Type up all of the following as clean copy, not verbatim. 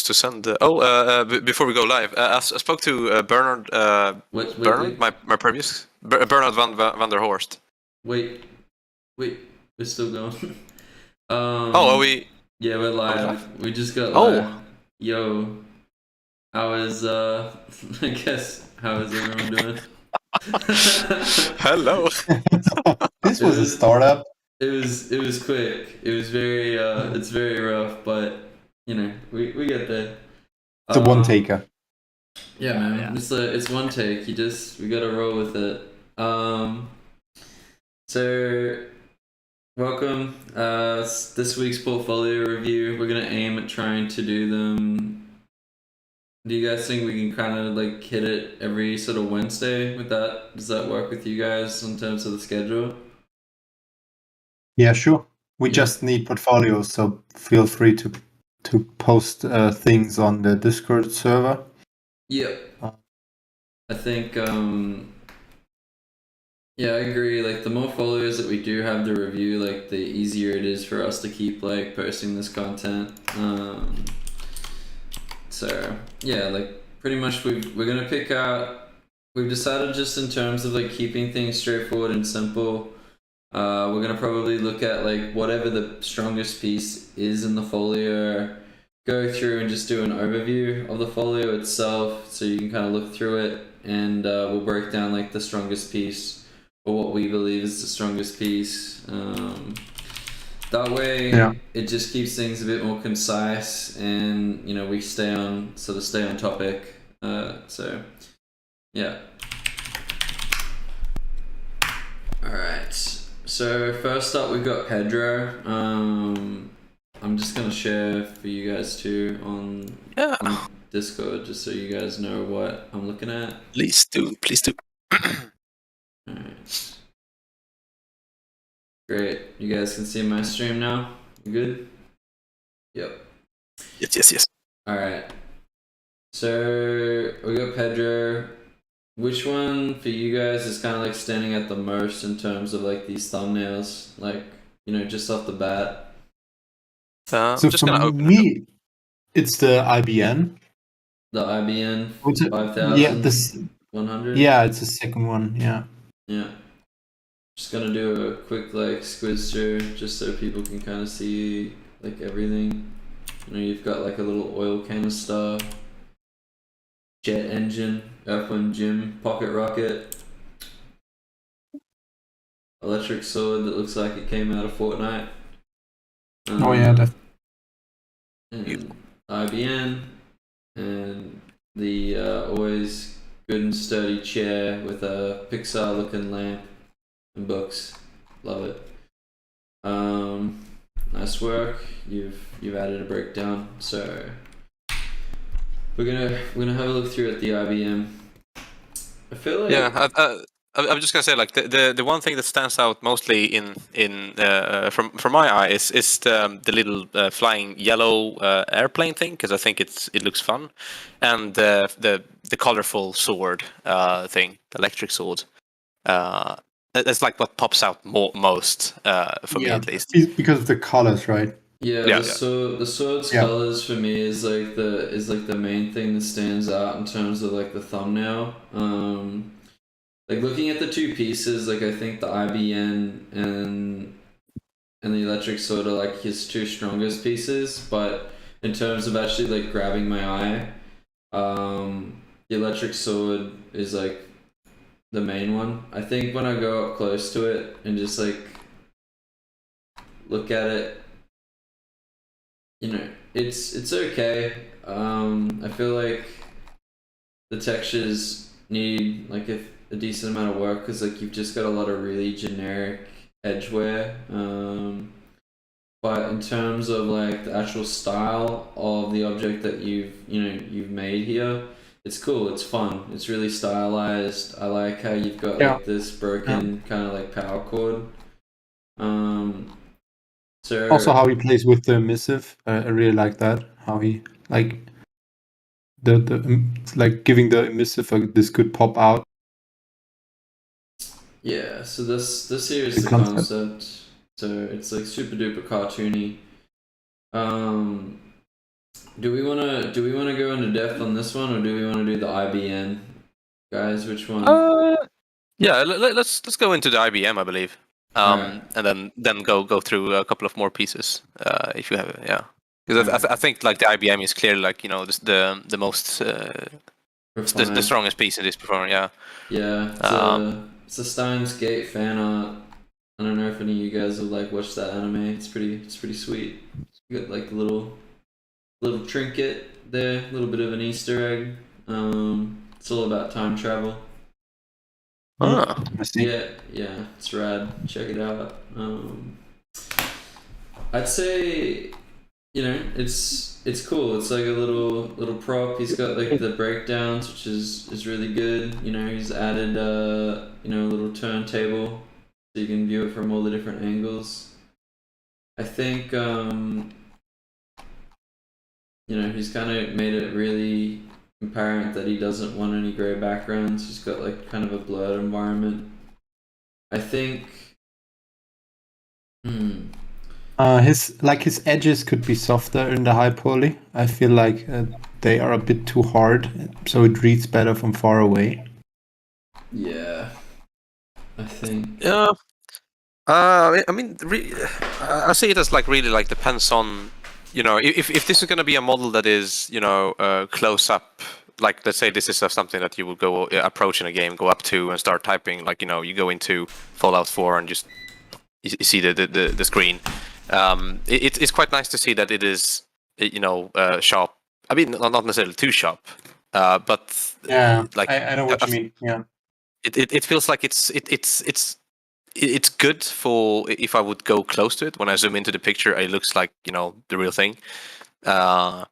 to send. Before we go live, I spoke to Bernard. Bernard, my previous Bernard van der Horst. Wait, we're still going. Are we? Yeah, we're live. live? We just got live. Yo, how is I guess how is everyone doing? Hello. This was a startup. It was quick. It was very it's very rough, but you know we get there. It's a one taker. Yeah, man. Yeah. It's one take. We gotta roll with it. So welcome. This week's portfolio review. We're gonna aim at trying to do them. Do you guys think we can kind of like hit it every sort of Wednesday with that? Does that work with you guys in terms of the schedule? Yeah, sure. We just need portfolios, so feel free to post things on the Discord server. Yep. I think yeah, I agree. Like the more folios that we do have to review, like the easier it is for us to keep like posting this content. So yeah, like pretty much we're gonna pick out. We've decided just in terms of like keeping things straightforward and simple. We're gonna probably look at like whatever the strongest piece is in the folio, go through and just do an overview of the folio itself, so you can kind of look through it, and we'll break down like the strongest piece or what we believe is the strongest piece. That way, It just keeps things a bit more concise, and you know we stay on topic. So yeah. All right. So first up, we've got Pedro. I'm just gonna share for you guys too on Discord, just so you guys know what I'm looking at. Please do. Alright. Great. You guys can see my stream now? You good? Yep. Yes. Alright. So we got Pedro. Which one for you guys is kind of like standing out the most in terms of like these thumbnails? Like, you know, just off the bat. So just for me, it's the IBN. The IBN 5000. Yeah, this 100. Yeah, it's the second one. Yeah. Yeah. Just gonna do a quick like squiz through, just so people can kind of see like everything. You know, you've got like a little oil canister, jet engine, F1 gym, pocket rocket, electric sword that looks like it came out of Fortnite. And IBN, and the always good and sturdy chair with a Pixar looking lamp and books. Love it. Nice work. You've added a breakdown. So we're gonna have a look through at the IBM. I feel like I'm just gonna say like the one thing that stands out mostly in from my eye is the little flying yellow airplane thing, because I think it looks fun, and the colorful sword thing, the electric sword. That's like what pops out most for me, at least. Because of the colors, right? Yeah. The sword's colors for me is like the main thing that stands out in terms of like the thumbnail. Like looking at the two pieces, like I think the IBN and the electric sword are like his two strongest pieces, but in terms of actually like grabbing my eye, the electric sword is like the main one. I think when I go up close to it and just like look at it, you know, it's okay. I feel like the textures need like a decent amount of work, because like you've just got a lot of really generic edgeware. But in terms of like the actual style of the object that you've made here, it's cool, it's fun, it's really stylized. I like how you've got like this broken kind of like power cord. So also how he plays with the emissive, I really like that. How he like the like giving the emissive this good pop out. Yeah, so this here is the concept. So it's like super duper cartoony. Do we wanna go into depth on this one, or do we wanna do the IBM, guys? Which one? Yeah, let's go into the IBM, I believe, Alright. and then go through a couple of more pieces if you have, yeah. Because Alright. I think like the IBM is clearly like the most the Refined. strongest piece in this performance, yeah. Yeah, it's a Steins Gate fan art. I don't know if any of you guys have like watched that anime. It's pretty sweet. You got like a little trinket there, a little bit of an Easter egg. It's all about time travel. Ah. I see. Yeah, it's rad. Check it out. I'd say, it's cool. It's like a little prop. He's got like the breakdowns, which is really good. He's added a little turntable so you can view it from all the different angles. I think he's kind of made it really apparent that he doesn't want any gray backgrounds. He's got like kind of a blurred environment. I think. His edges could be softer in the high poly. I feel like they are a bit too hard, so it reads better from far away. Yeah, I think. Yeah. I mean, I see it as like really like depends on, if this is going to be a model that is, close up, like let's say this is something that you would go approach in a game, go up to and start typing, like you go into Fallout 4 and just you see the screen. It's quite nice to see that it is, sharp. I mean, not necessarily too sharp, but Yeah, like I know what you mean. Yeah. It feels like it's good for if I would go close to it. When I zoom into the picture, it looks like the real thing. But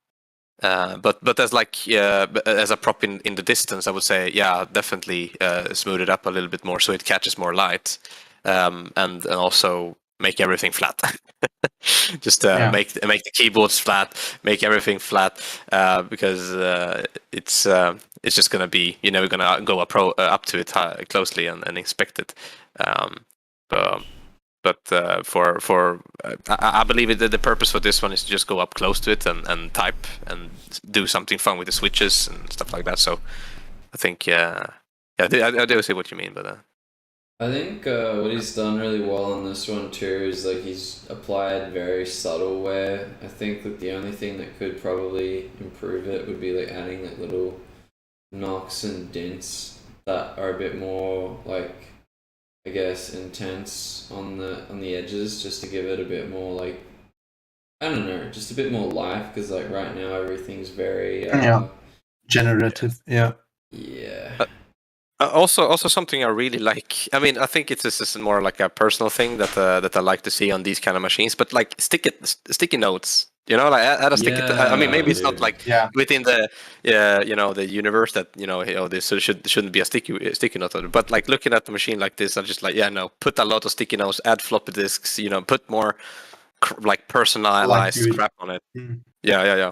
as like as a prop in the distance, I would say definitely smooth it up a little bit more so it catches more light, and also make everything flat. Just make the keyboards flat, make everything flat, because it's just gonna be you're never gonna go up to it closely and inspect it. But I believe that the purpose for this one is to just go up close to it and type and do something fun with the switches and stuff like that. So I think I do see what you mean, but I think what he's done really well on this one too is like he's applied very subtle wear. I think that the only thing that could probably improve it would be like adding like little knocks and dents that are a bit more like, I guess, intense on the edges, just to give it a bit more like, I don't know, just a bit more life, because like right now everything's very generative. Yeah. Also something I really like. I mean, I think this is more like a personal thing that I like to see on these kind of machines. But like sticky notes, like add a sticky. I mean, maybe it's not like within the the universe that this shouldn't be a sticky note. But like looking at the machine like this, I'm just like put a lot of sticky notes, add floppy disks, put more like personalized crap on it. Yeah.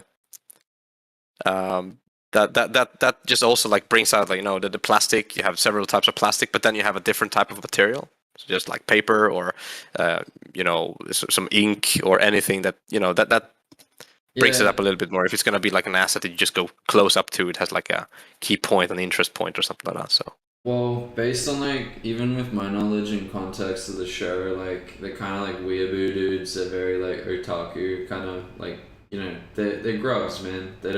That just also like brings out like the plastic. You have several types of plastic, but then you have a different type of material, so just like paper or some ink or anything that that brings it up a little bit more. If it's gonna be like an asset that you just go close up to, it has like a key point, an interest point, or something like that. So well, based on like even with my knowledge and context of the show, like they're kind of like weeaboo dudes. They're very like otaku, kind of like they're grubs, man. They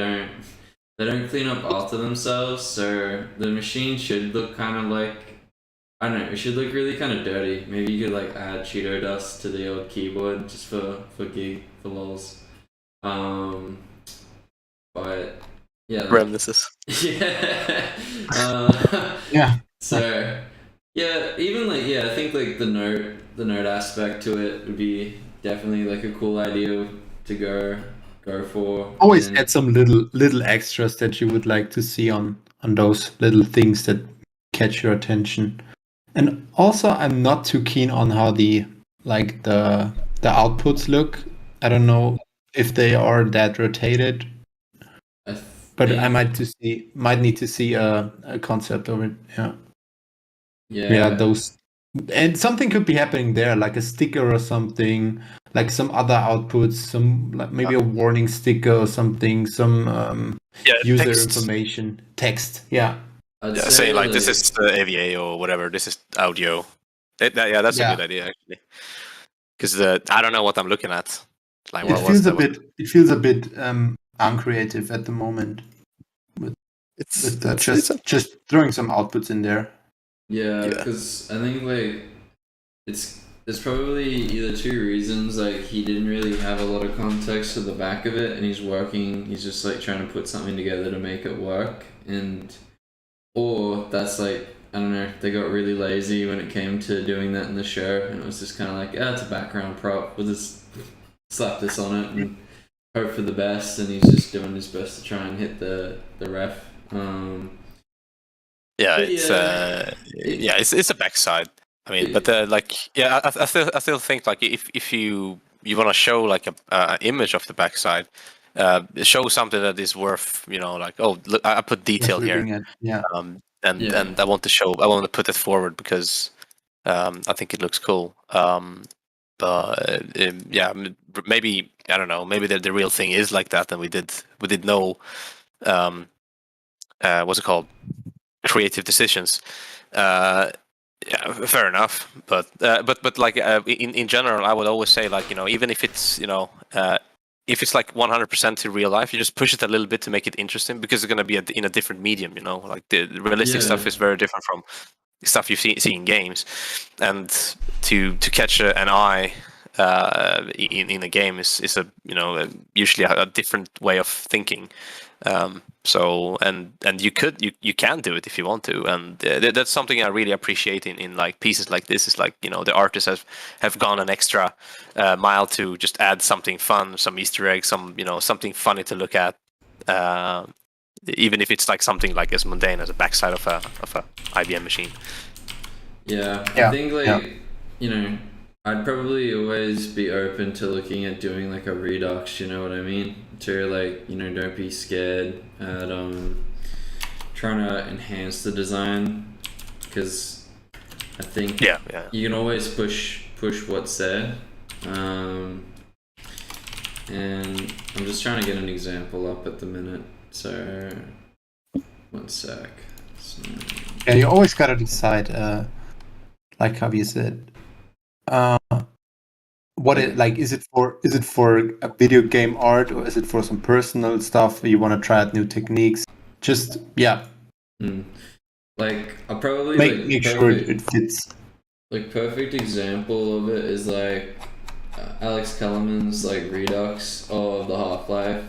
don't clean up after themselves, so the machine should look kind of like, I don't know, it should look really kind of dirty. Maybe you could like add Cheeto dust to the old keyboard just for gig, for lols. But yeah, reminiscences. Yeah. So yeah, even like I think like the note aspect to it would be definitely like a cool idea to go for. Always add some little extras that you would like to see on those little things that catch your attention. And also, I'm not too keen on how the outputs look. I don't know if they are that rotated, but I might need to see a concept of it. Yeah, those, and something could be happening there, like a sticker or something, like some other outputs, some like maybe a warning sticker or something, some user text. information, text. Yeah. I'd Yeah, say say like this like is AVA or whatever. This is audio. That's a Yeah. good idea actually. Because I don't know what I'm looking at. Like, It what was feels a that? bit. It feels a bit uncreative at the moment It's with it's a just throwing some outputs in there. yeah, yeah. because I think like there's probably either two reasons. Like he didn't really have a lot of context to the back of it, and he's just like trying to put something together to make it work, and or that's like I don't know, they got really lazy when it came to doing that in the show, and it was just kind of like, it's a background prop. We'll just slap this on it and hope for the best. And he's just doing his best to try and hit the ref. Yeah, But it's yeah, it's a backside. I mean, it- but like, yeah, I still think like if you want to show like a image of the backside, show something that is worth, like, oh, look, I put detail Worth here, looking at. Yeah. and I want to put it forward because I think it looks cool. But yeah, maybe I don't know. Maybe the real thing is like that, and we did no what's it called, creative decisions. Yeah, fair enough. But like in general, I would always say, like, even if it's if it's like 100% to real life, you just push it a little bit to make it interesting because it's gonna be in a different medium. Like the realistic yeah, stuff is very different from stuff you see in games, and to catch an eye in a game is a usually a different way of thinking. So and you can do it if you want to, and that's something I really appreciate in like pieces like this. Is like, the artists have gone an extra mile to just add something fun, some Easter eggs, some something funny to look at, even if it's like something like as mundane as a backside of a IBM machine. yeah. I Yeah. think like Yeah. I'd probably always be open to looking at doing like a redux. You know what I mean? To like don't be scared at trying to enhance the design, because I think Yeah. you can always push what's there. And I'm just trying to get an example up at the minute. So, one sec. So, Yeah. You always gotta decide, like Javier said, what it like. Is it for a video game art, or is it for some personal stuff? You want to try out new techniques? Just like I'll probably make sure it fits. like perfect example of it is like Alex Kellerman's like Redux of the Half-Life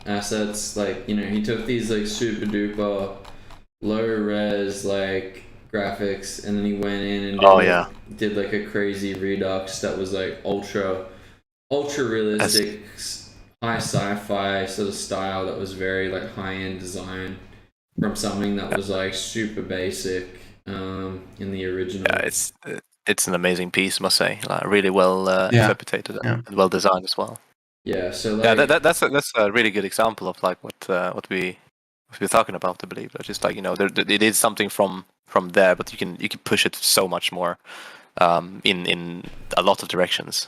assets. Like he took these like super duper low res like graphics, and then he went in and did like a crazy Redux that was like ultra realistic, high sci-fi sort of style that was very like high-end design from something that was like super basic in the original. Yeah, it's an amazing piece, must say. Like, really well interpreted and well designed as well. Yeah, so like that's a really good example of like what we're talking about, I believe. Just like, it is something from there, but you can push it so much more in a lot of directions.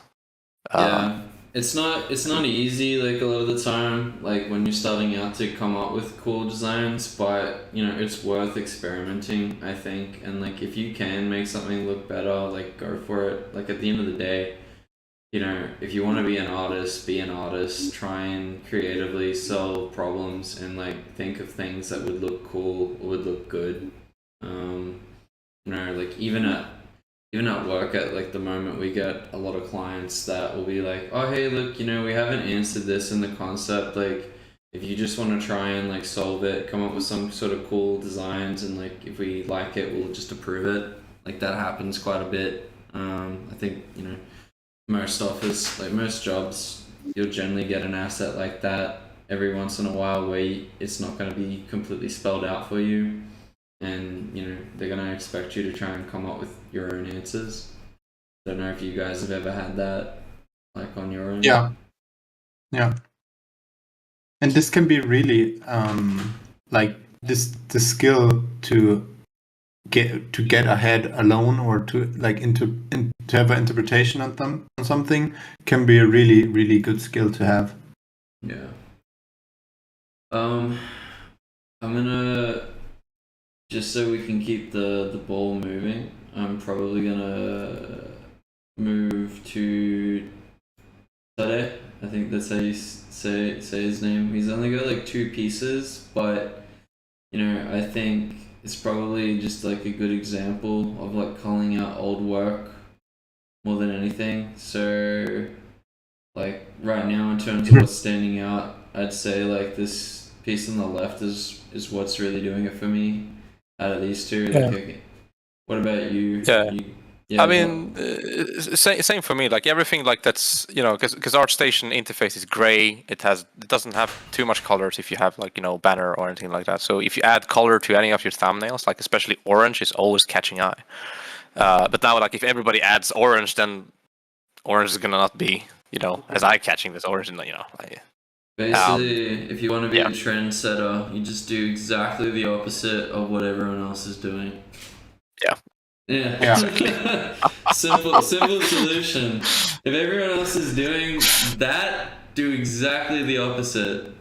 Yeah, it's not easy like a lot of the time, like when you're starting out, to come up with cool designs, but it's worth experimenting, I think. And like if you can make something look better, like go for it. Like at the end of the day, if you want to be an artist, try and creatively solve problems and like think of things that would look cool or would look good. Like even at work, at like the moment, we get a lot of clients that will be like, oh hey, look, we haven't answered this in the concept, like if you just want to try and like solve it, come up with some sort of cool designs, and like if we like it, we'll just approve it. Like that happens quite a bit. I think most office, like most jobs, you'll generally get an asset like that every once in a while where it's not going to be completely spelled out for you, and they're going to expect you to try and come up with your own answers. I don't know if you guys have ever had that like on your own. Yeah. And this can be really like the skill to get ahead alone, or to like to have an interpretation on something, can be a really, really good skill to have. Yeah. I'm gonna, just so we can keep the ball moving, I'm probably gonna move to Sade. I think that's how you say his name. He's only got like 2 pieces, but I think it's probably just like a good example of like calling out old work more than anything. So like right now, in terms of what's standing out, I'd say like this piece on the left is what's really doing it for me out of these two. Like, okay, what about you? Yeah. Yeah, I mean, same for me. Like everything, like that's because ArtStation interface is gray. It doesn't have too much colors if you have like banner or anything like that. So if you add color to any of your thumbnails, like especially orange, is always catching eye. But now, like if everybody adds orange, then orange is gonna not be as eye catching as orange. basically, if you want to be yeah. a trendsetter, you just do exactly the opposite of what everyone else is doing. Yeah. Yeah. Simple solution. If everyone else is doing that, do exactly the opposite.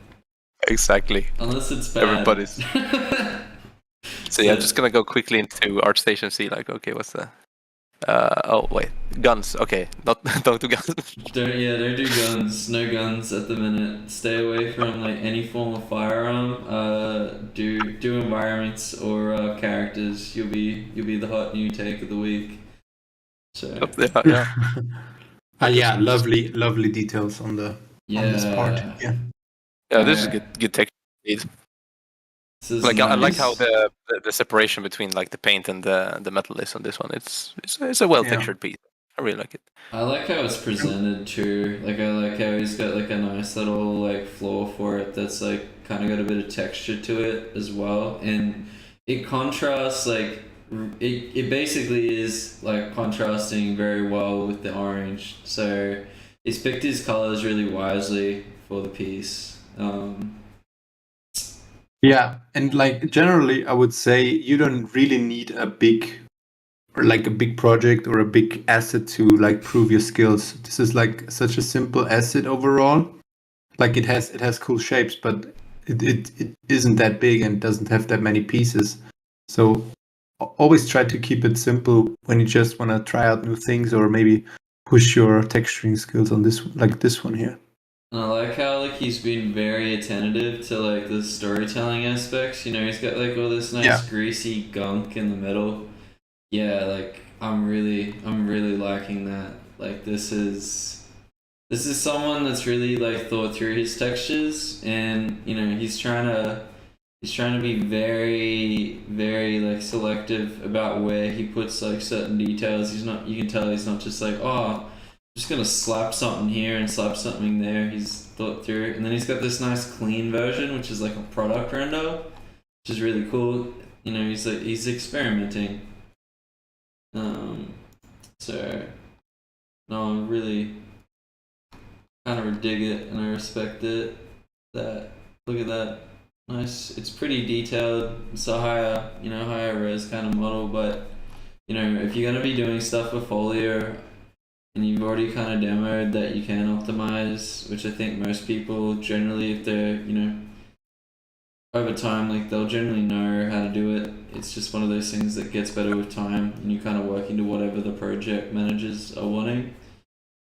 Exactly. Unless it's bad. Everybody's. So yeah, I'm just gonna go quickly into ArtStation and see like, okay, what's the oh wait, guns. Okay, don't do guns. Don't do guns. No guns at the minute. Stay away from like any form of firearm. Do environments or characters. You'll be the hot new take of the week. So yeah. Yeah, lovely details on this part. Yeah. Yeah, this is good tech. Like nice. I like how the separation between like the paint and the metal is on this one. It's a well textured piece. I really like it. I like how it's presented too. Like I like how he's got like a nice little like floor for it that's like kind of got a bit of texture to it as well, and it contrasts like it basically is like contrasting very well with the orange. So he's picked his colors really wisely for the piece. Yeah, and like generally, I would say you don't really need a big project or a big asset to like prove your skills. This is like such a simple asset overall. Like it has cool shapes, but it isn't that big and doesn't have that many pieces. So always try to keep it simple when you just want to try out new things, or maybe push your texturing skills on this one here. And I like how like he's been very attentive to like the storytelling aspects. He's got like all this nice greasy gunk in the middle. Yeah, like I'm really liking that. Like this is someone that's really like thought through his textures, and he's trying to be very, very like selective about where he puts like certain details. You can tell he's not just like, oh, I'm just gonna slap something here and slap something there. He's thought through it. And then he's got this nice clean version, which is like a product render, which is really cool. He's experimenting. So no, I really kind of dig it and I respect it. Look at that. Nice. It's pretty detailed. It's a higher res kind of model, but if you're gonna be doing stuff with Folio and you've already kind of demoed that you can optimize, which I think most people generally, if they're over time, like they'll generally know how to do it. It's just one of those things that gets better with time, and you kind of work into whatever the project managers are wanting.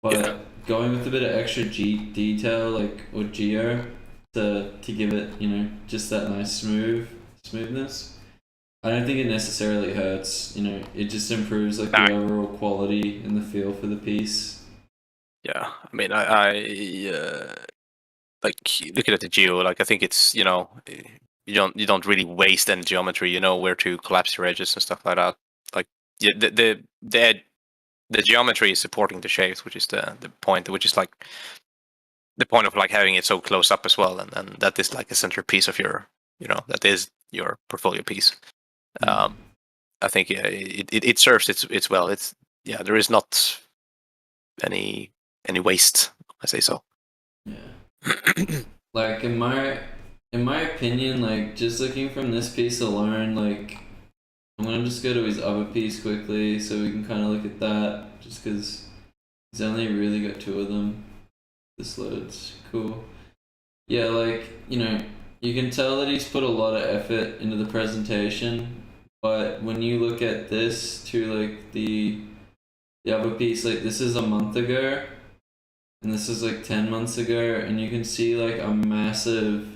But going with a bit of extra detail, like or geo, to give it just that nice smoothness. I don't think it necessarily hurts. It just improves like the overall quality and the feel for the piece. Yeah, I mean, I like looking at the geo, like I think it's you don't really waste any geometry. You know where to collapse your edges and stuff like that. Like the geometry is supporting the shapes, which is the point, which is like the point of like having it so close up as well, and that is like a centerpiece of your that is your portfolio piece. I think it serves its well. There is not any waste. I say so. Yeah. Like in my opinion, like just looking from this piece alone, like I'm gonna just go to his other piece quickly so we can kind of look at that, just because he's only really got 2 of them. This loads. Cool. Yeah, like, you know, you can tell that he's put a lot of effort into the presentation, but when you look at this to like the other piece, like this is a month ago, and this is like 10 months ago, and you can see like a massive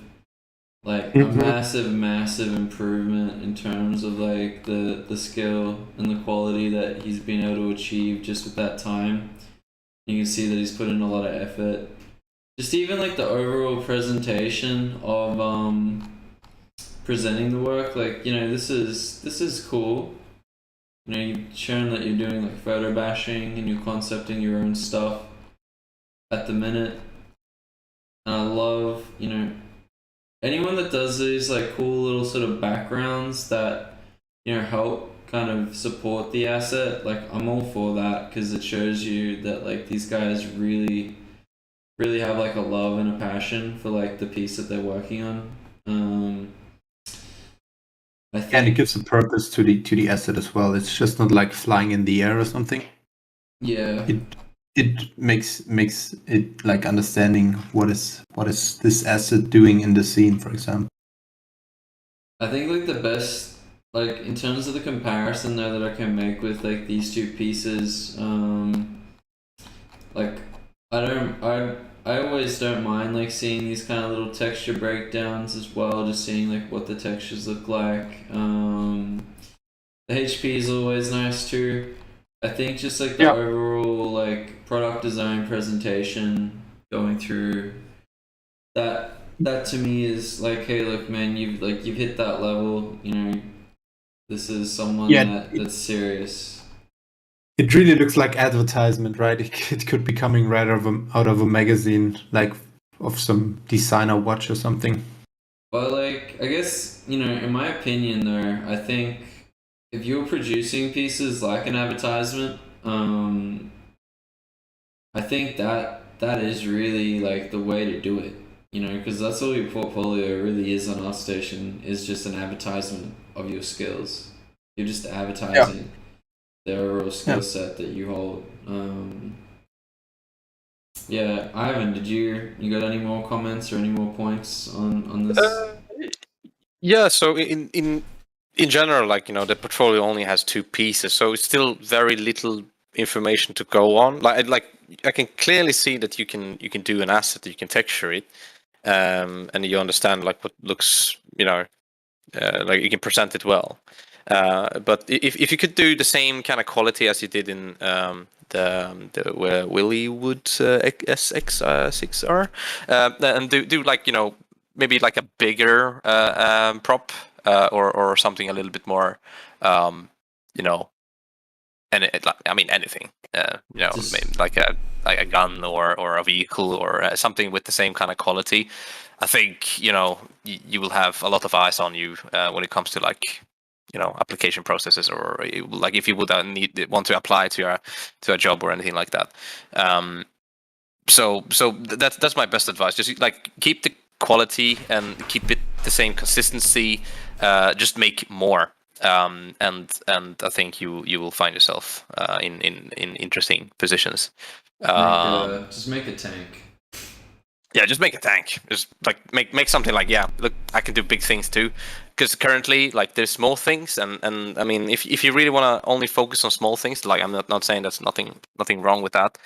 massive improvement in terms of like the skill and the quality that he's been able to achieve just with that time. You can see that he's put in a lot of effort. Just even like the overall presentation of presenting the work, like, you know, this is cool. You know, you've shown that you're doing like photo bashing and you're concepting your own stuff at the minute. And I love, you know, anyone that does these like cool little sort of backgrounds that, you know, help kind of support the asset. Like, I'm all for that, because it shows you that like these guys really have like a love and a passion for like the piece that they're working on. I think, And it gives a purpose to the asset as well. It's just not like flying in the air or something. yeah, It makes it like understanding what is this asset doing in the scene, for example. I think like the best, like in terms of the comparison though that I can make with like these 2 pieces, like I always don't mind like seeing these kind of little texture breakdowns as well, just seeing like what the textures look like. The HP is always nice too. I think just like the overall like product design presentation, going through that to me is like, hey, look, man, you've hit that level. You know, this is someone that's serious. It really looks like advertisement, right? It could be coming right out of a magazine, like of some designer watch or something. Well, like, I guess, you know, in my opinion though, I think if you're producing pieces like an advertisement, I think that is really like the way to do it, you know, because that's all your portfolio really is on ArtStation, is just an advertisement of your skills. You're just advertising the overall skill set that you hold. Yeah, Ivan, did you got any more comments or any more points on this? Yeah, so in general, like, you know, the portfolio only has 2 pieces, so it's still very little information to go on. Like I can clearly see that you can do an asset, you can texture it, and you understand like what looks, you know, like you can present it well. But if you could do the same kind of quality as you did in the Willywood SX6R, and do like, you know, maybe like a bigger prop, or something a little bit more, you know, and I mean anything, you know, maybe like a gun or a vehicle or something with the same kind of quality. I think, you know, you will have a lot of eyes on you when it comes to like, you know, application processes, or like if you would want to apply to a job or anything like that. So that's my best advice. Just like keep the quality and keep it the same consistency. Just make more, and I think you will find yourself in interesting positions. Just make a tank. Yeah, just make a tank. Just like make something like, yeah, look, I can do big things too. Because currently, like, there's small things, and I mean, if you really want to only focus on small things, like, I'm not saying there's nothing wrong with that.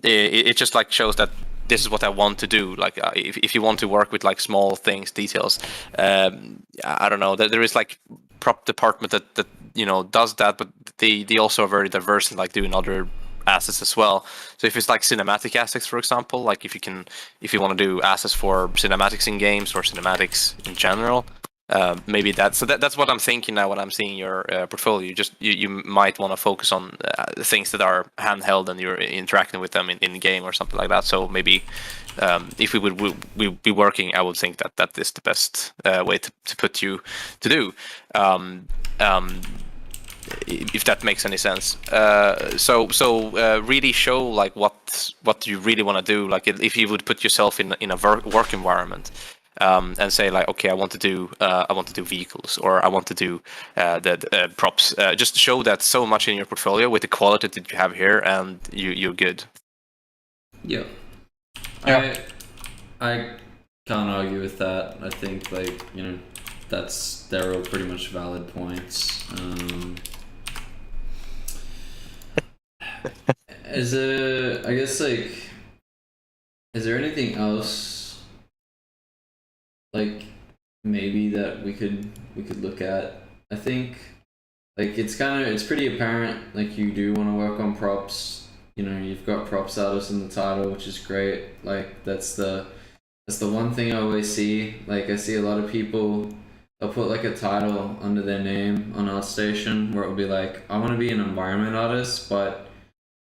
It just like shows that this is what I want to do. Like, if you want to work with like small things, details, I don't know. There is like prop department that you know does that, but they also are very diverse in like doing other assets as well. So if it's like cinematic assets, for example, like if you want to do assets for cinematics in games or cinematics in general, maybe that's what I'm thinking now when I'm seeing your portfolio. You might want to focus on things that are handheld and you're interacting with them in game or something like that. So maybe if we would be working, I would think that is the best way to put you to do. If that makes any sense. So really show like what you really want to do. Like if you would put yourself in a work environment, and say like, okay, I want to do vehicles, or I want to do the props. Just show that so much in your portfolio with the quality that you have here, and you're good. Yeah. Yeah. I can't argue with that. I think like, you know, they're all pretty much valid points. I guess like, is there anything else like maybe that we could look at? I think like it's pretty apparent like you do want to work on props. You know, you've got props artists in the title, which is great. Like that's the one thing I always see. Like I see a lot of people, they'll put like a title under their name on ArtStation where it'll be like, I want to be an environment artist, but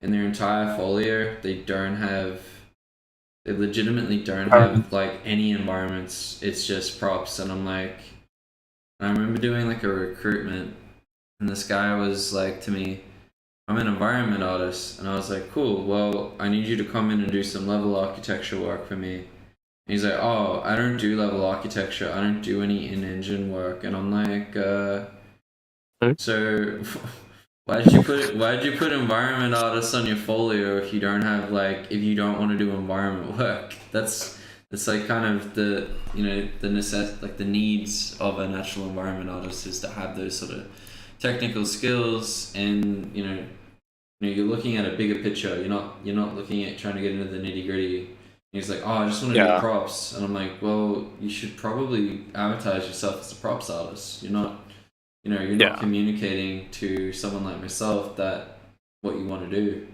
in their entire folio they legitimately don't have like any environments. It's just props. And I'm like, I remember doing like a recruitment, and this guy was like to me, I'm an environment artist. And I was like, cool, well, I need you to come in and do some level architecture work for me. And he's like, oh, I don't do level architecture. I don't do any in-engine work. And I'm like, so why did you put environment artists on your folio if you don't want to do environment work? That's like kind of the, you know, the needs of a natural environment artist is to have those sort of technical skills, and you know you're looking at a bigger picture. You're not looking at trying to get into the nitty gritty. He's like, oh, I just want to do props, and I'm like, well, you should probably advertise yourself as a props artist. You're not communicating to someone like myself that what you want to do.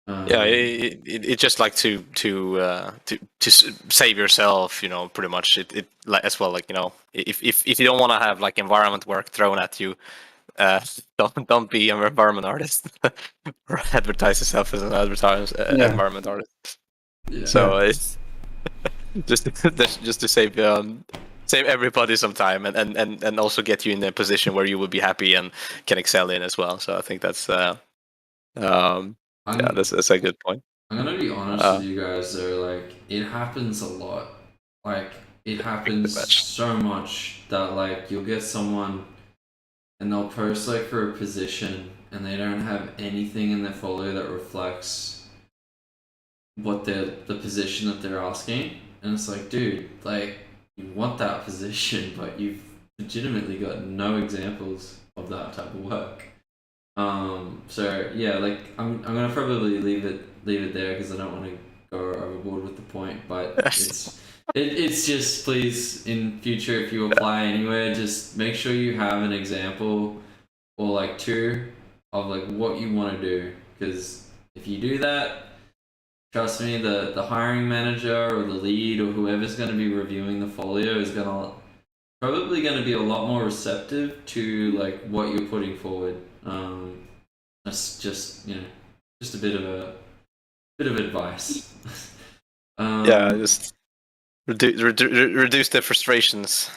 It just like to save yourself, you know, pretty much. It like as well, like, you know, if you don't want to have like environment work thrown at you, don't be an environment artist or advertise yourself as an environment artist. Yeah. So it's just to save everybody some time, and also get you in a position where you will be happy and can excel in as well. So I think that's that's a good point. I'm gonna be honest with you guys though, like it happens a lot. Like it happens so much that like you'll get someone and they'll post like for a position and they don't have anything in their folio that reflects what the position that they're asking. And it's like, dude, like you want that position, but you've legitimately got no examples of that type of work. So yeah, like I'm gonna probably leave it there because I don't want to go overboard with the point. But it's just, please, in future, if you apply anywhere, just make sure you have an example or like two of like what you want to do. Because if you do that, trust me, the hiring manager or the lead or whoever's going to be reviewing the folio is probably going to be a lot more receptive to like what you're putting forward. That's just, you know, just a bit of advice. Just reduce the frustrations.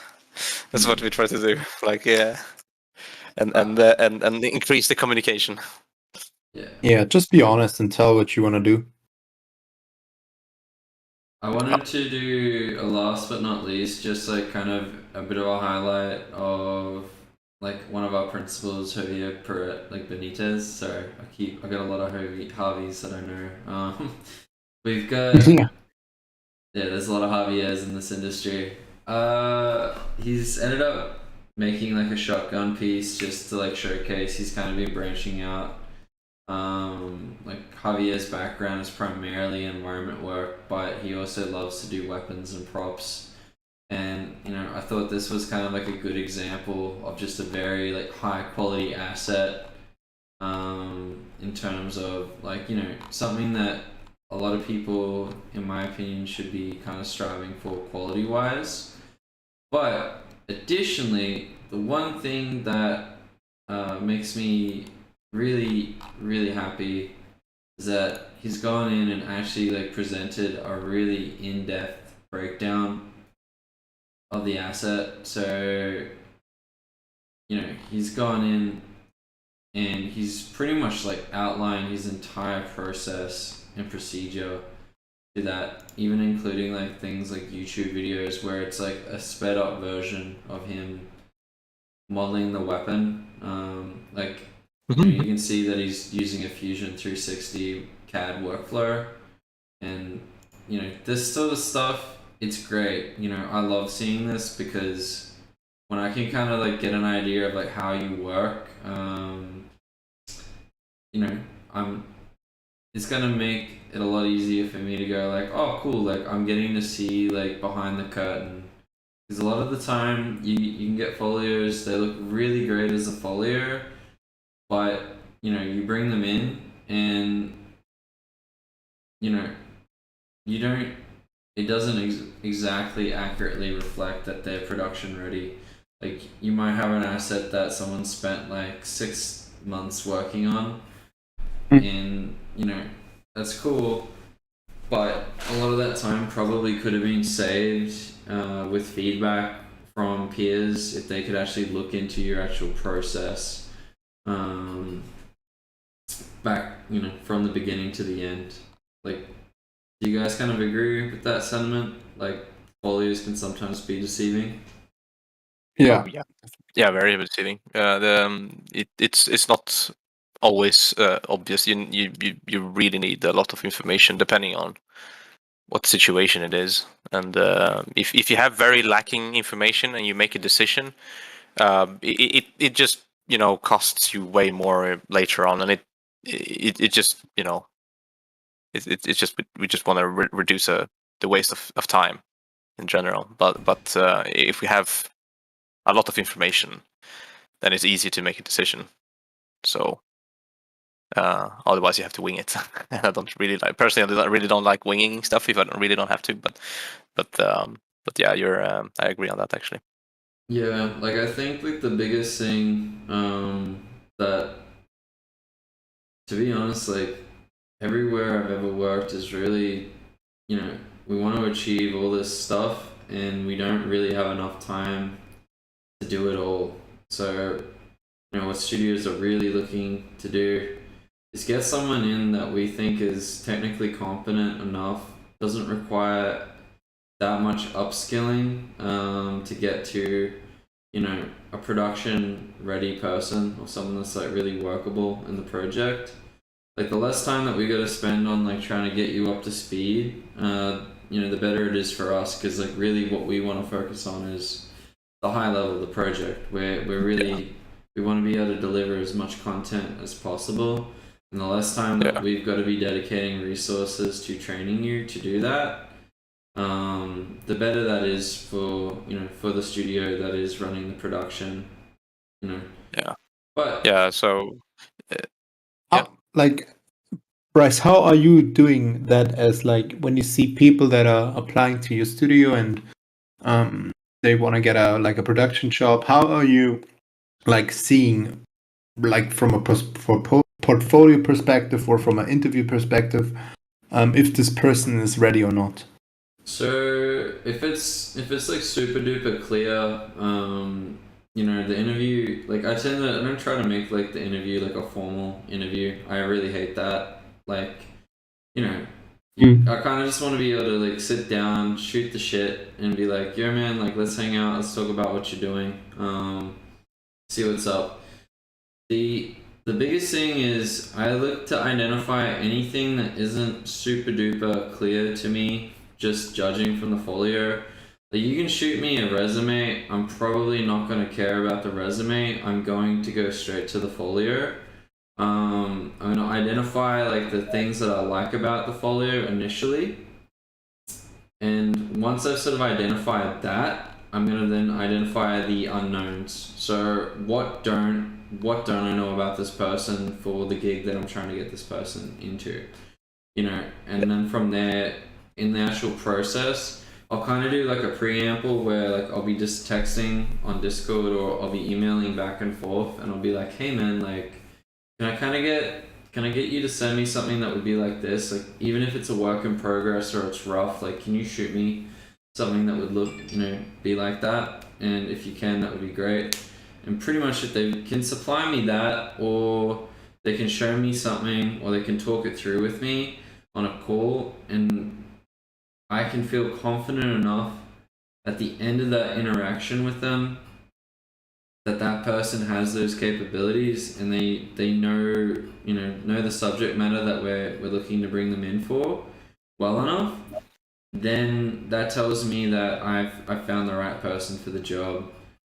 That's what we try to do. Like, and increase the communication. Yeah, just be honest and tell what you want to do. I wanted to do a last but not least, just like kind of a bit of a highlight of like one of our principals, Javier Benitez. Sorry, I got a lot of Javies that I know. We've got there's a lot of Javiers in this industry. He's ended up making like a shotgun piece just to like showcase he's kind of been branching out. Like Javier's background is primarily environment work, but he also loves to do weapons and props. And you know, I thought this was kind of like a good example of just a very like high quality asset, in terms of like, you know, something that a lot of people, in my opinion, should be kind of striving for quality wise. But additionally, the one thing that makes me really, really happy is that he's gone in and actually like presented a really in-depth breakdown of the asset. So, you know, he's gone in and he's pretty much like outlined his entire process and procedure do that, even including like things like YouTube videos where it's like a sped up version of him modeling the weapon. Like you can see that he's using a Fusion 360 CAD workflow, and this sort of stuff, it's great. I love seeing this because when I can kind of like get an idea of like how you work, it's gonna make it a lot easier for me to go like, oh cool, like I'm getting to see like behind the curtain. Because a lot of the time you can get folios, they look really great as a folio, but you bring them in and you don't, it doesn't exactly accurately reflect that they're production ready. Like you might have an asset that someone spent like 6 months working on, and that's cool, but a lot of that time probably could have been saved with feedback from peers if they could actually look into your actual process back from the beginning to the end. Like, do you guys kind of agree with that sentiment? Like, folios can sometimes be deceiving. Yeah. Yeah, very deceiving. It's not always obvious. You really need a lot of information depending on what situation it is, and if you have very lacking information and you make a decision, it just costs you way more later on, and it just it's just we just want to reduce the waste of time in general. But if we have a lot of information, then it's easy to make a decision. So otherwise you have to wing it. I don't really like, personally, I really don't like winging stuff if I really don't have to. But yeah, I agree on that actually. Yeah, like I think like the biggest thing that, to be honest, like everywhere I've ever worked is really, we want to achieve all this stuff and we don't really have enough time to do it all. So, what studios are really looking to do is get someone in that we think is technically competent enough, doesn't require that much upskilling to get to, a production ready person or someone that's like really workable in the project. Like the less time that we got to spend on like trying to get you up to speed, the better it is for us, because like really what we want to focus on is the high level of the project, where we're really we want to be able to deliver as much content as possible, and the less time that we've got to be dedicating resources to training you to do that, the better that is for for the studio that is running the production. But yeah, so like, Bryce, how are you doing that? As like when you see people that are applying to your studio and they want to get a production job, how are you like seeing, like from a portfolio perspective or from an interview perspective, if this person is ready or not? So if it's like super duper clear, the interview, like I don't try to make like the interview like a formal interview. I really hate that. Like, I kind of just want to be able to like sit down, shoot the shit, and be like, yo man, like let's hang out, let's talk about what you're doing, see what's up. The biggest thing is I look to identify anything that isn't super duper clear to me, just judging from the folio. Like you can shoot me a resume, I'm probably not going to care about the resume. I'm going to go straight to the folio. I'm going to identify like the things that I like about the folio initially, and once I've sort of identified that, I'm going to then identify the unknowns. So what don't I know about this person for the gig that I'm trying to get this person into, and then from there, in the actual process, I'll kind of do like a preamble where like I'll be just texting on Discord or I'll be emailing back and forth, and I'll be like, hey man, like can I get you to send me something that would be like this, like even if it's a work in progress or it's rough, like can you shoot me something that would look be like that? And if you can, that would be great. And pretty much if they can supply me that, or they can show me something, or they can talk it through with me on a call, and I can feel confident enough at the end of that interaction with them that that person has those capabilities, and they know the subject matter that we're looking to bring them in for well enough, then that tells me that I've found the right person for the job.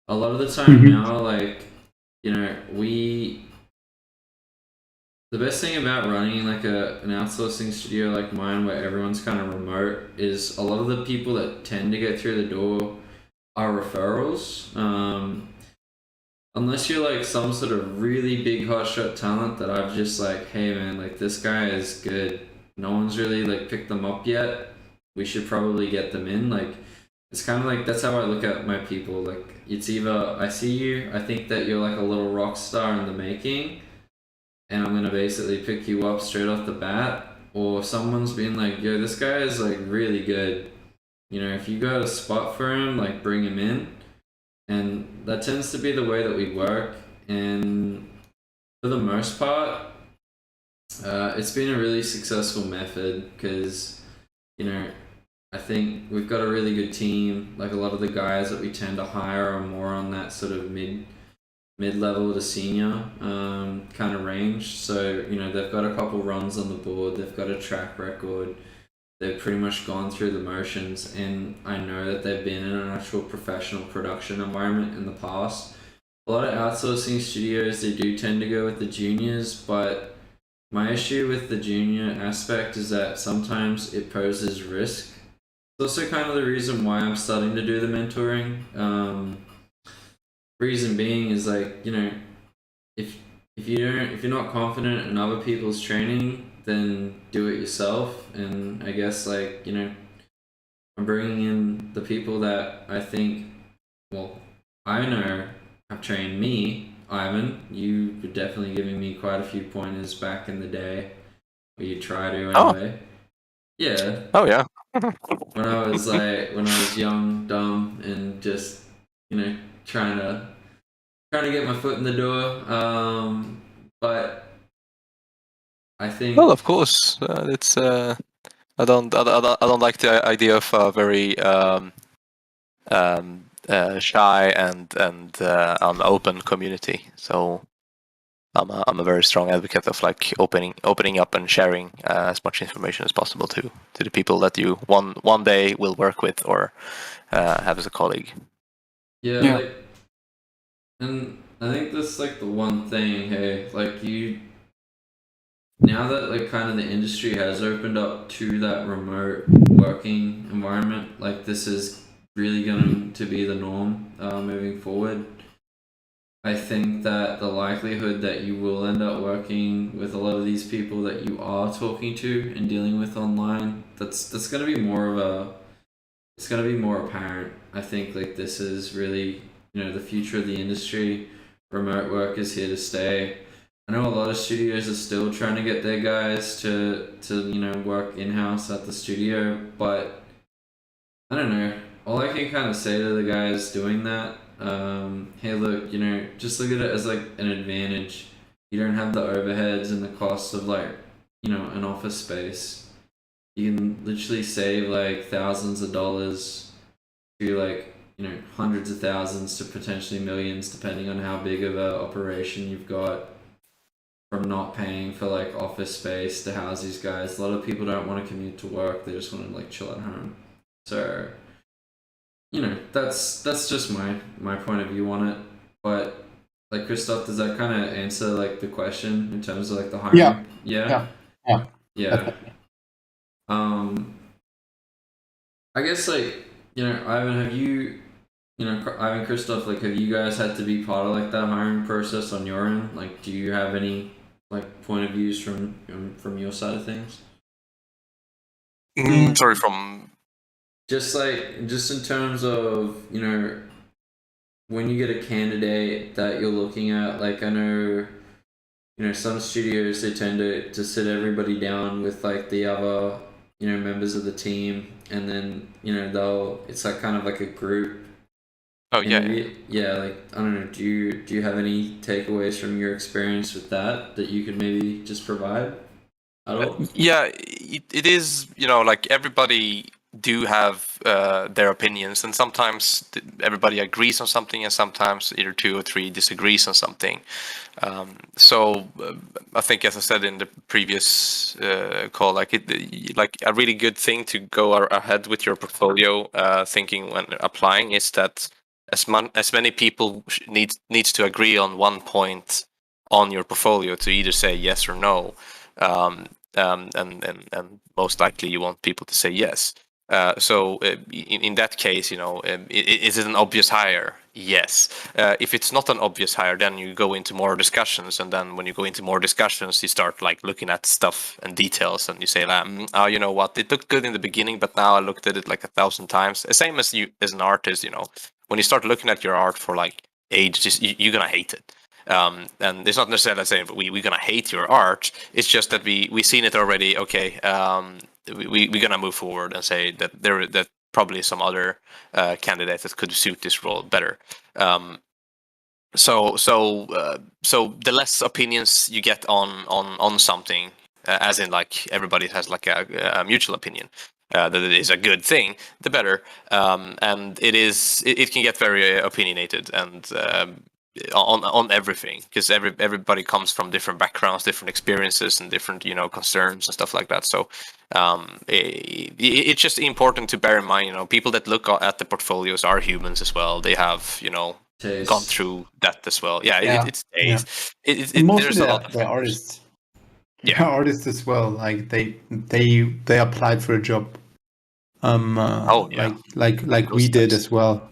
A lot of the time now, like, the best thing about running like an outsourcing studio like mine where everyone's kind of remote is a lot of the people that tend to get through the door are referrals. Unless you're like some sort of really big hotshot talent that I've just like, hey man, like this guy is good. No one's really like picked them up yet. We should probably get them in. Like, it's kind of like that's how I look at my people. Like, it's either I see you, I think that you're like a little rock star in the making, and I'm gonna basically pick you up straight off the bat, or someone's been like, yo, this guy is like really good. If you got a spot for him, like bring him in. And that tends to be the way that we work. And for the most part, it's been a really successful method because, I think we've got a really good team. Like, a lot of the guys that we tend to hire are more on that sort of mid-level to senior kind of range. So, they've got a couple runs on the board. They've got a track record. They've pretty much gone through the motions, and I know that they've been in an actual professional production environment in the past. A lot of outsourcing studios, they do tend to go with the juniors, but my issue with the junior aspect is that sometimes it poses risk. It's also kind of the reason why I'm starting to do the mentoring. Reason being is like, if you're not confident in other people's training, then do it yourself. And I guess like, I'm bringing in the people that I think, well, I know have trained me. Ivan, you were definitely giving me quite a few pointers back in the day, or you try to anyway. Yeah. Oh yeah. when I was young, dumb, and just, trying to get my foot in the door. But I think. Well, of course, it's. I don't like the idea of a very shy and unopen community. So I'm a very strong advocate of like opening up and sharing as much information as possible to the people that you one day will work with or have as a colleague. Yeah. Like, and I think that's like the one thing. Hey, like now that like kind of the industry has opened up to that remote working environment, like this is really going to be the norm moving forward. I think that the likelihood that you will end up working with a lot of these people that you are talking to and dealing with online, that's going to be it's going to be more apparent. I think like this is really, the future of the industry. Remote work is here to stay. I know a lot of studios are still trying to get their guys to work in-house at the studio, but I don't know. All I can kind of say to the guys doing that, hey look, just look at it as like an advantage. You don't have the overheads and the costs of like, an office space. You can literally save like thousands of dollars to like, hundreds of thousands to potentially millions, depending on how big of a operation you've got, from not paying for like office space to house these guys. A lot of people don't want to commute to work. They just want to like chill at home. So, that's just my point of view on it. But like, Christoph, does that kind of answer like the question in terms of like the hiring? Yeah. I guess like, Ivan, have you, Ivan, Christoph, like, have you guys had to be part of like that hiring process on your end? Like, do you have any like point of views from your side of things? Sorry, from just in terms of, when you get a candidate that you're looking at, like, I know, some studios, they tend to sit everybody down with like the other, members of the team, and then, it's like kind of like a group. Oh yeah. Like, I don't know, do you have any takeaways from your experience with that you could maybe just provide at all? Yeah, it is, like everybody do have their opinions, and sometimes everybody agrees on something, and sometimes either 2 or 3 disagrees on something. So I think, as I said in the previous call, like a really good thing to go ahead with your portfolio thinking when applying is that as many people needs to agree on one point on your portfolio to either say yes or no, and most likely you want people to say yes. So in that case, is it an obvious hire? Yes. If it's not an obvious hire, then you go into more discussions, and then when you go into more discussions, you start like looking at stuff and details, and you say, "Oh, you know what? It looked good in the beginning, but now I looked at it like 1,000 times." Same as you as an artist, when you start looking at your art for like ages, you're gonna hate it. And it's not necessarily saying we're gonna hate your art. It's just that we've seen it already. Okay, we're gonna move forward and say that that probably some other candidates that could suit this role better. So the less opinions you get on something, as in like everybody has like a mutual opinion that it is a good thing, the better. And it can get very opinionated and on everything, because everybody comes from different backgrounds, different experiences, and different concerns and stuff like that. So it's just important to bear in mind, people that look at the portfolios are humans as well. They have Taste. gone through that as well. Yeah. It's taste. And mostly There's a lot of they're artists. Yeah. They're artists as well. Like they applied for a job. Oh, yeah. Like Those we did types. as well.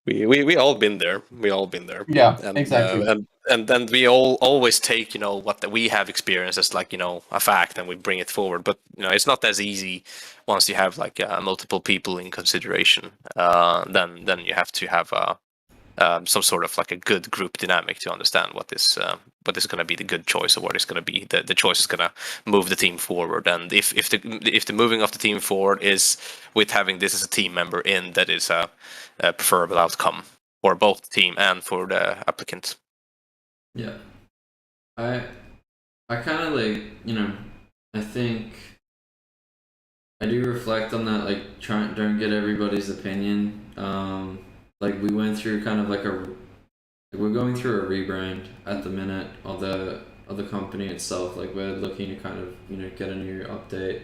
We all been there. We all been there. Yeah, And, exactly. And then we always take what we have experienced as like a fact, and we bring it forward. But it's not as easy once you have like multiple people in consideration. Then you have to have some sort of like a good group dynamic to understand what is going to be the good choice, or what is going to be the choice is going to move the team forward. And if the moving of the team forward is with having this as a team member in, that is a preferable outcome for both the team and for the applicant. Yeah, I kind of like I think I do reflect on that, like don't get everybody's opinion. Like we went through kind of like we're going through a rebrand at the minute of the company itself. Like we're looking to kind of get a new update,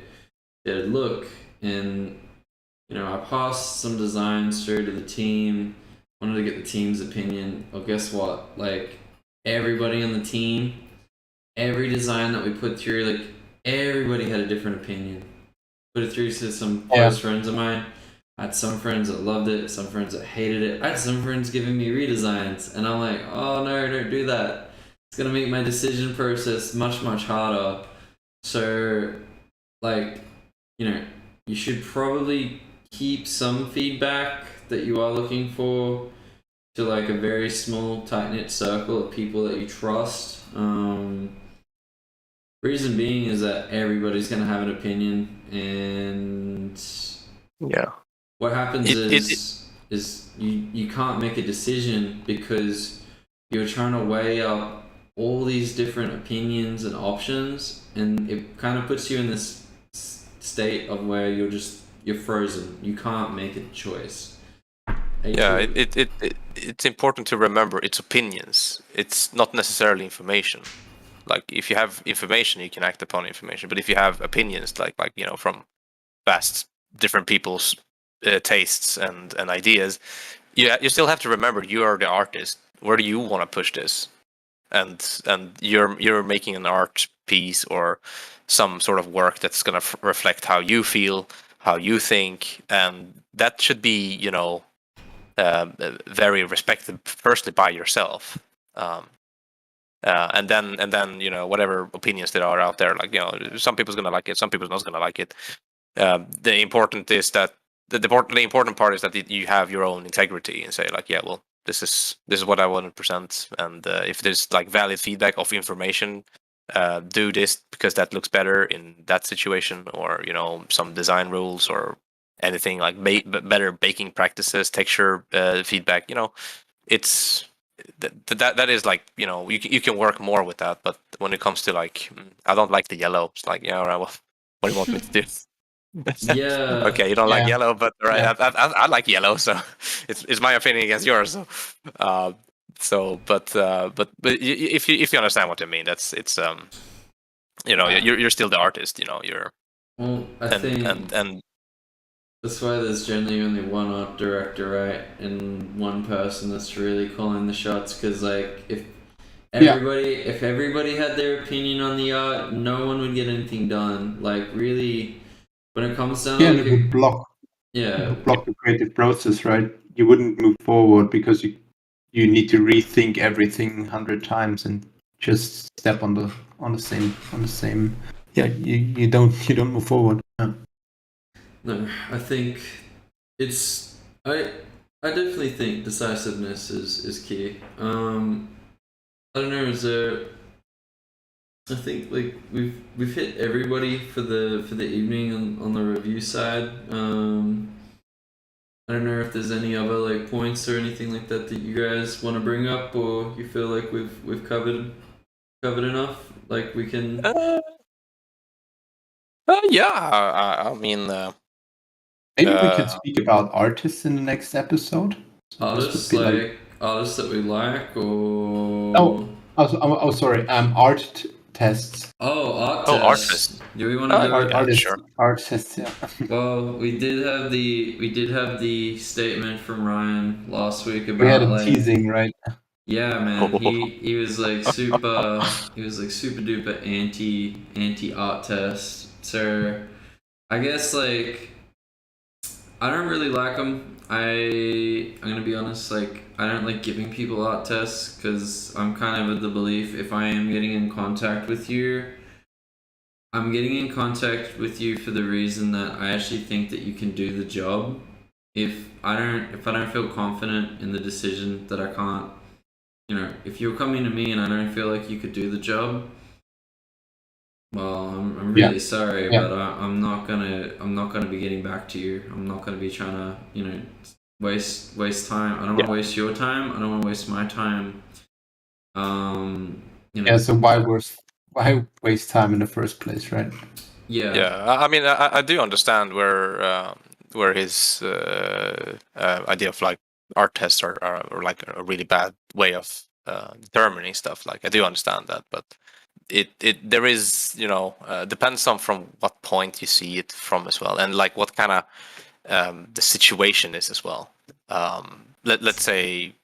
look, and I passed some designs through to the team. Wanted to get the team's opinion. Well, guess what? Like everybody on the team, every design that we put through, like everybody had a different opinion. Put it through to some close friends of mine. I had some friends that loved it, some friends that hated it. I had some friends giving me redesigns, and I'm like, oh no, don't do that. It's gonna make my decision process much, much harder. So, like, you should probably keep some feedback that you are looking for to like a very small, tight-knit circle of people that you trust. Reason being is that everybody's gonna have an opinion, and yeah, what happens is you can't make a decision because you're trying to weigh up all these different opinions and options, and it kind of puts you in this state of where you're frozen. You can't make a choice. Yeah, it's important to remember it's opinions. It's not necessarily information. Like if you have information, you can act upon information. But if you have opinions, like from vast different people's tastes and ideas, you still have to remember you are the artist. Where do you want to push this? And you're making an art piece or some sort of work that's going to reflect how you feel, how you think, and that should be very respected firstly by yourself. And then whatever opinions there are out there, like some people's gonna like it, some people's not gonna like it. The important is that the important part is that you have your own integrity and say like, yeah, well, this is what I want to present, and if there's like valid feedback of information, do this because that looks better in that situation, or some design rules or anything like better baking practices, texture feedback. It's that is like you can work more with that, but when it comes to like I don't like the yellow, it's like, yeah, all right, well, what do you want me to do? Yeah. Okay, you don't like Yeah. yellow, but right, Yeah. I like yellow, so it's my opinion against yours. But if you understand what I mean, it's you're still the artist, you're Well, I and think that's why there's generally only one art director, right, and one person that's really calling the shots. Because like, if everybody had their opinion on the art, no one would get anything done. Like, really, when it comes down to Yeah, and like it would block yeah, the creative process, right? You wouldn't move forward because you need to rethink everything 100 times and just step on the same. Yeah, you don't move forward. Yeah. no, I think it's I definitely think decisiveness is key. I don't know, is there I think like we've hit everybody for the evening on the review side. I don't know if there's any other like points or anything like that that you guys want to bring up, or you feel like we've covered enough. Like we can. yeah, I mean, Maybe we could speak about artists in the next episode. So this would Artists be like artists that we like, or sorry, art tests. art artists. tests. Do we want to go? Sure. Art tests. Yeah. Well, we did have the statement from Ryan last week We had about a like teasing, right? yeah, man. He was like super duper anti art test. So I guess like I don't really like them. I'm gonna be honest. Like I don't like giving people art tests because I'm kind of of the belief if I am getting in contact with you, I'm getting in contact with you for the reason that I actually think that you can do the job. If I don't feel confident in the decision that I can't, if you're coming to me and I don't feel like you could do the job, well, I'm really sorry, Yeah. but I'm not gonna be getting back to you. I'm not gonna be trying to waste time. I don't want to waste your time. I don't want to waste my time. Yeah. So why waste time in the first place, right? Yeah. I mean, I do understand where his idea of like art tests are like a really bad way of determining stuff. Like I do understand that, but it there is depends on from what point you see it from as well, and like what kind of the situation is as well. Let's say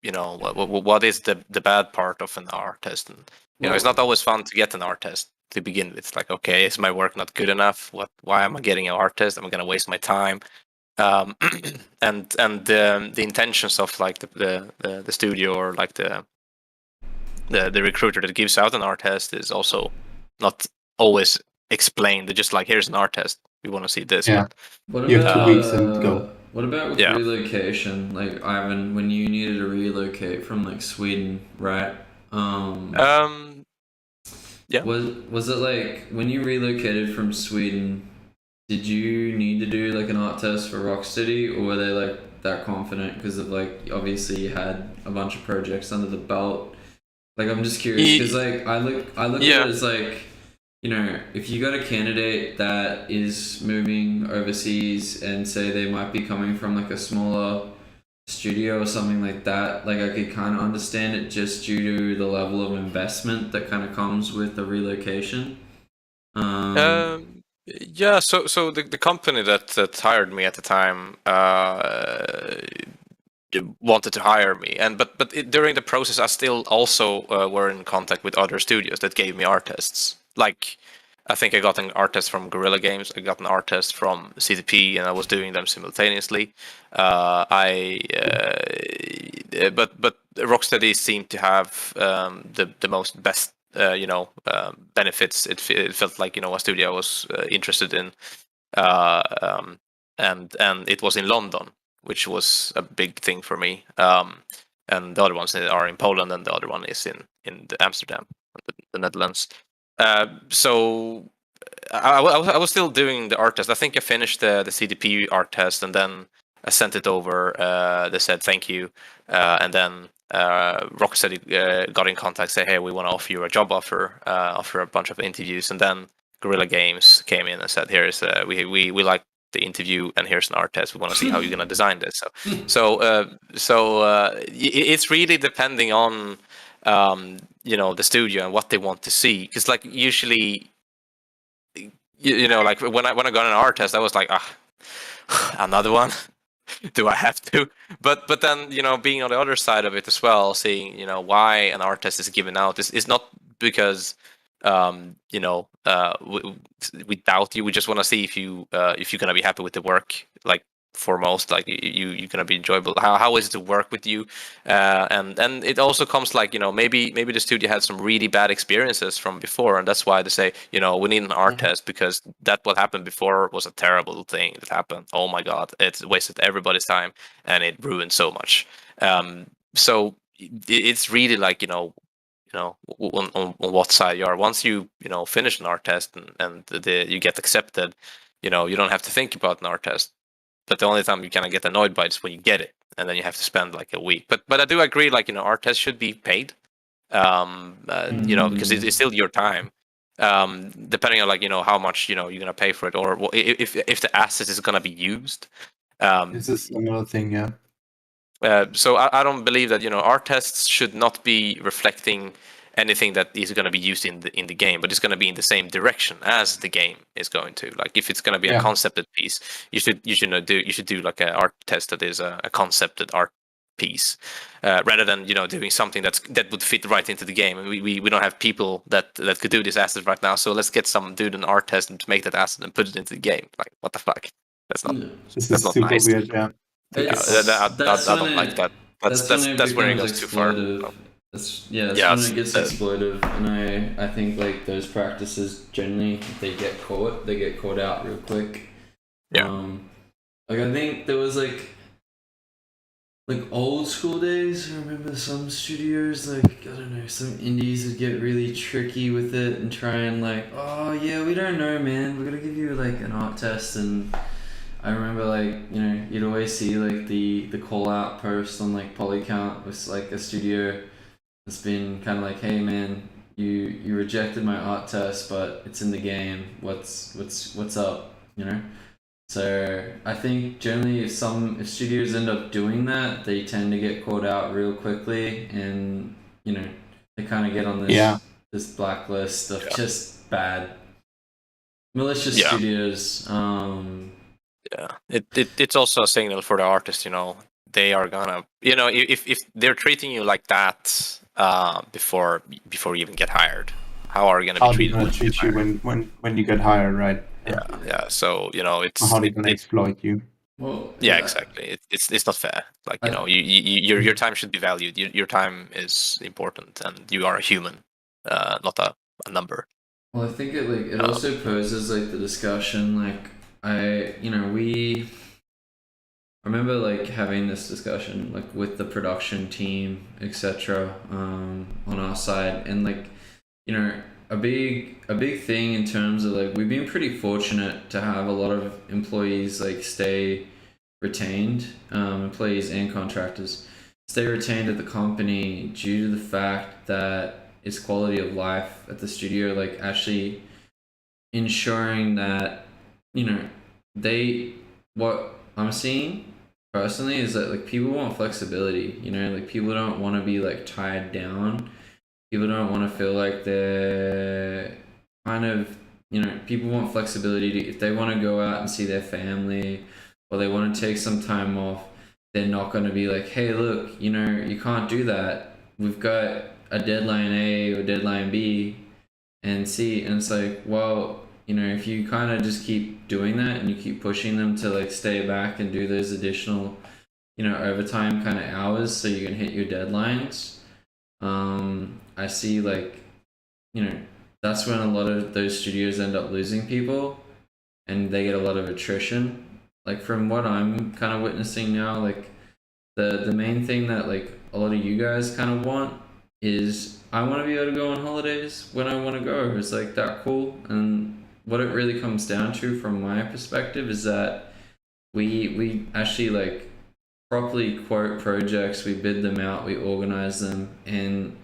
what is the bad part of an art test, and it's not always fun to get an art test to begin with. It's like, okay, is my work not good enough? Why am I getting an art test? Am I going to waste my time? And the intentions of like the studio or like the recruiter that gives out an art test is also not always explained. They're just like, here's an art test. We want to see this. Yeah. What You about have 2 weeks and go. What about with relocation? Like Ivan, when you needed to relocate from like Sweden, right? Yeah. Was it like when you relocated from Sweden? Did you need to do like an art test for Rocksteady, or were they like that confident because of like obviously you had a bunch of projects under the belt? Like I'm just curious because like I look at it as like, if you got a candidate that is moving overseas and say they might be coming from like a smaller studio or something like that, like I could kind of understand it just due to the level of investment that kind of comes with the relocation. Yeah, so the company that hired me at the time wanted to hire me, but during the process I still also were in contact with other studios that gave me art tests. Like I think I got an art test from Guerrilla Games, I got an art test from CTP, and I was doing them simultaneously. But Rocksteady seemed to have the most best benefits. It felt like a studio I was interested in, and it was in London, which was a big thing for me. And the other ones are in Poland, and the other one is in Amsterdam, the Netherlands. So I was still doing the art test. I think I finished the CDP art test, and then I sent it over. They said thank you, and then Rocksteady got in contact, say, hey, we want to offer you a job offer, offer a bunch of interviews, and then Guerrilla Games came in and said, "Here's we like the interview, and here's an art test. We want to see how you're gonna design this." It's really depending on the studio and what they want to see. Because like usually, like when I got an art test, I was like, another one. Do I have to? But then being on the other side of it as well, seeing why an art test is given out is not because we doubt you. We just want to see if you're gonna be happy with the work. Like foremost, like you're gonna be enjoyable. How is it to work with you? And it also comes like maybe the studio had some really bad experiences from before, and that's why they say we need an art test, because that what happened before was a terrible thing that happened. Oh my god, it wasted everybody's time and it ruined so much. So it's really like on what side you are. Once you finish an art test and you get accepted, you don't have to think about an art test. But the only time you kind of get annoyed by it is when you get it, and then you have to spend like a week. But I do agree, like art tests should be paid, because it's still your time. Depending on like how much you're gonna pay for it, or if the asset is gonna be used. This is another thing, yeah. So I don't believe that art tests should not be reflecting anything that is going to be used in the game, but it's going to be in the same direction as the game is going to. Like if it's going to be a concepted piece, you should do like an art test that is a concepted art piece, rather than doing something that would fit right into the game. And we don't have people that could do this asset right now, so let's get some dude an art test and to make that asset and put it into the game. Like what the fuck? That's not super nice. Weird, yeah. I don't like that. That's where it goes too far. That's when it gets exploitive, and I think like those practices generally, if they get caught out real quick. Yeah. Like I think there was like old school days. I remember some studios, like I don't know, some indies would get really tricky with it and try and like, oh yeah, we don't know, man. We're gonna give you like an art test. And I remember like you'd always see like the call out post on like Polycount with like a studio that's been kind of like, hey man, you rejected my art test, but it's in the game. What's up? So I think generally if studios end up doing that, they tend to get caught out real quickly, and they kind of get on this blacklist of just bad, malicious studios. It's also a signal for the artist. They are gonna if they're treating you like that before you even get hired, how are you gonna be treated? How they treat you when you get hired, right? Yeah. So it's how they gonna exploit you. Well, exactly. It's not fair. Like your time should be valued. Your time is important, and you are a human, not a number. Well, I think it also poses like the discussion. Like I remember like having this discussion like with the production team, etc. On our side, and like a big thing in terms of like we've been pretty fortunate to have a lot of employees like stay retained, employees and contractors stay retained at the company due to the fact that it's quality of life at the studio, like actually ensuring that what I'm seeing personally is that like people want flexibility. Like people don't want to be like tied down. People don't want to feel like they're kind of, people want flexibility if they want to go out and see their family, or they want to take some time off. They're not going to be like, hey, look, you can't do that. We've got a deadline A or deadline B and C. And it's like, well, if you kind of just keep doing that and you keep pushing them to like stay back and do those additional, overtime kind of hours so you can hit your deadlines, I see like, that's when a lot of those studios end up losing people and they get a lot of attrition. Like from what I'm kind of witnessing now, like the main thing that like a lot of you guys kind of want is I want to be able to go on holidays when I want to go. It's like that cool. And what it really comes down to from my perspective is that we actually like properly quote projects, we bid them out, we organize them, and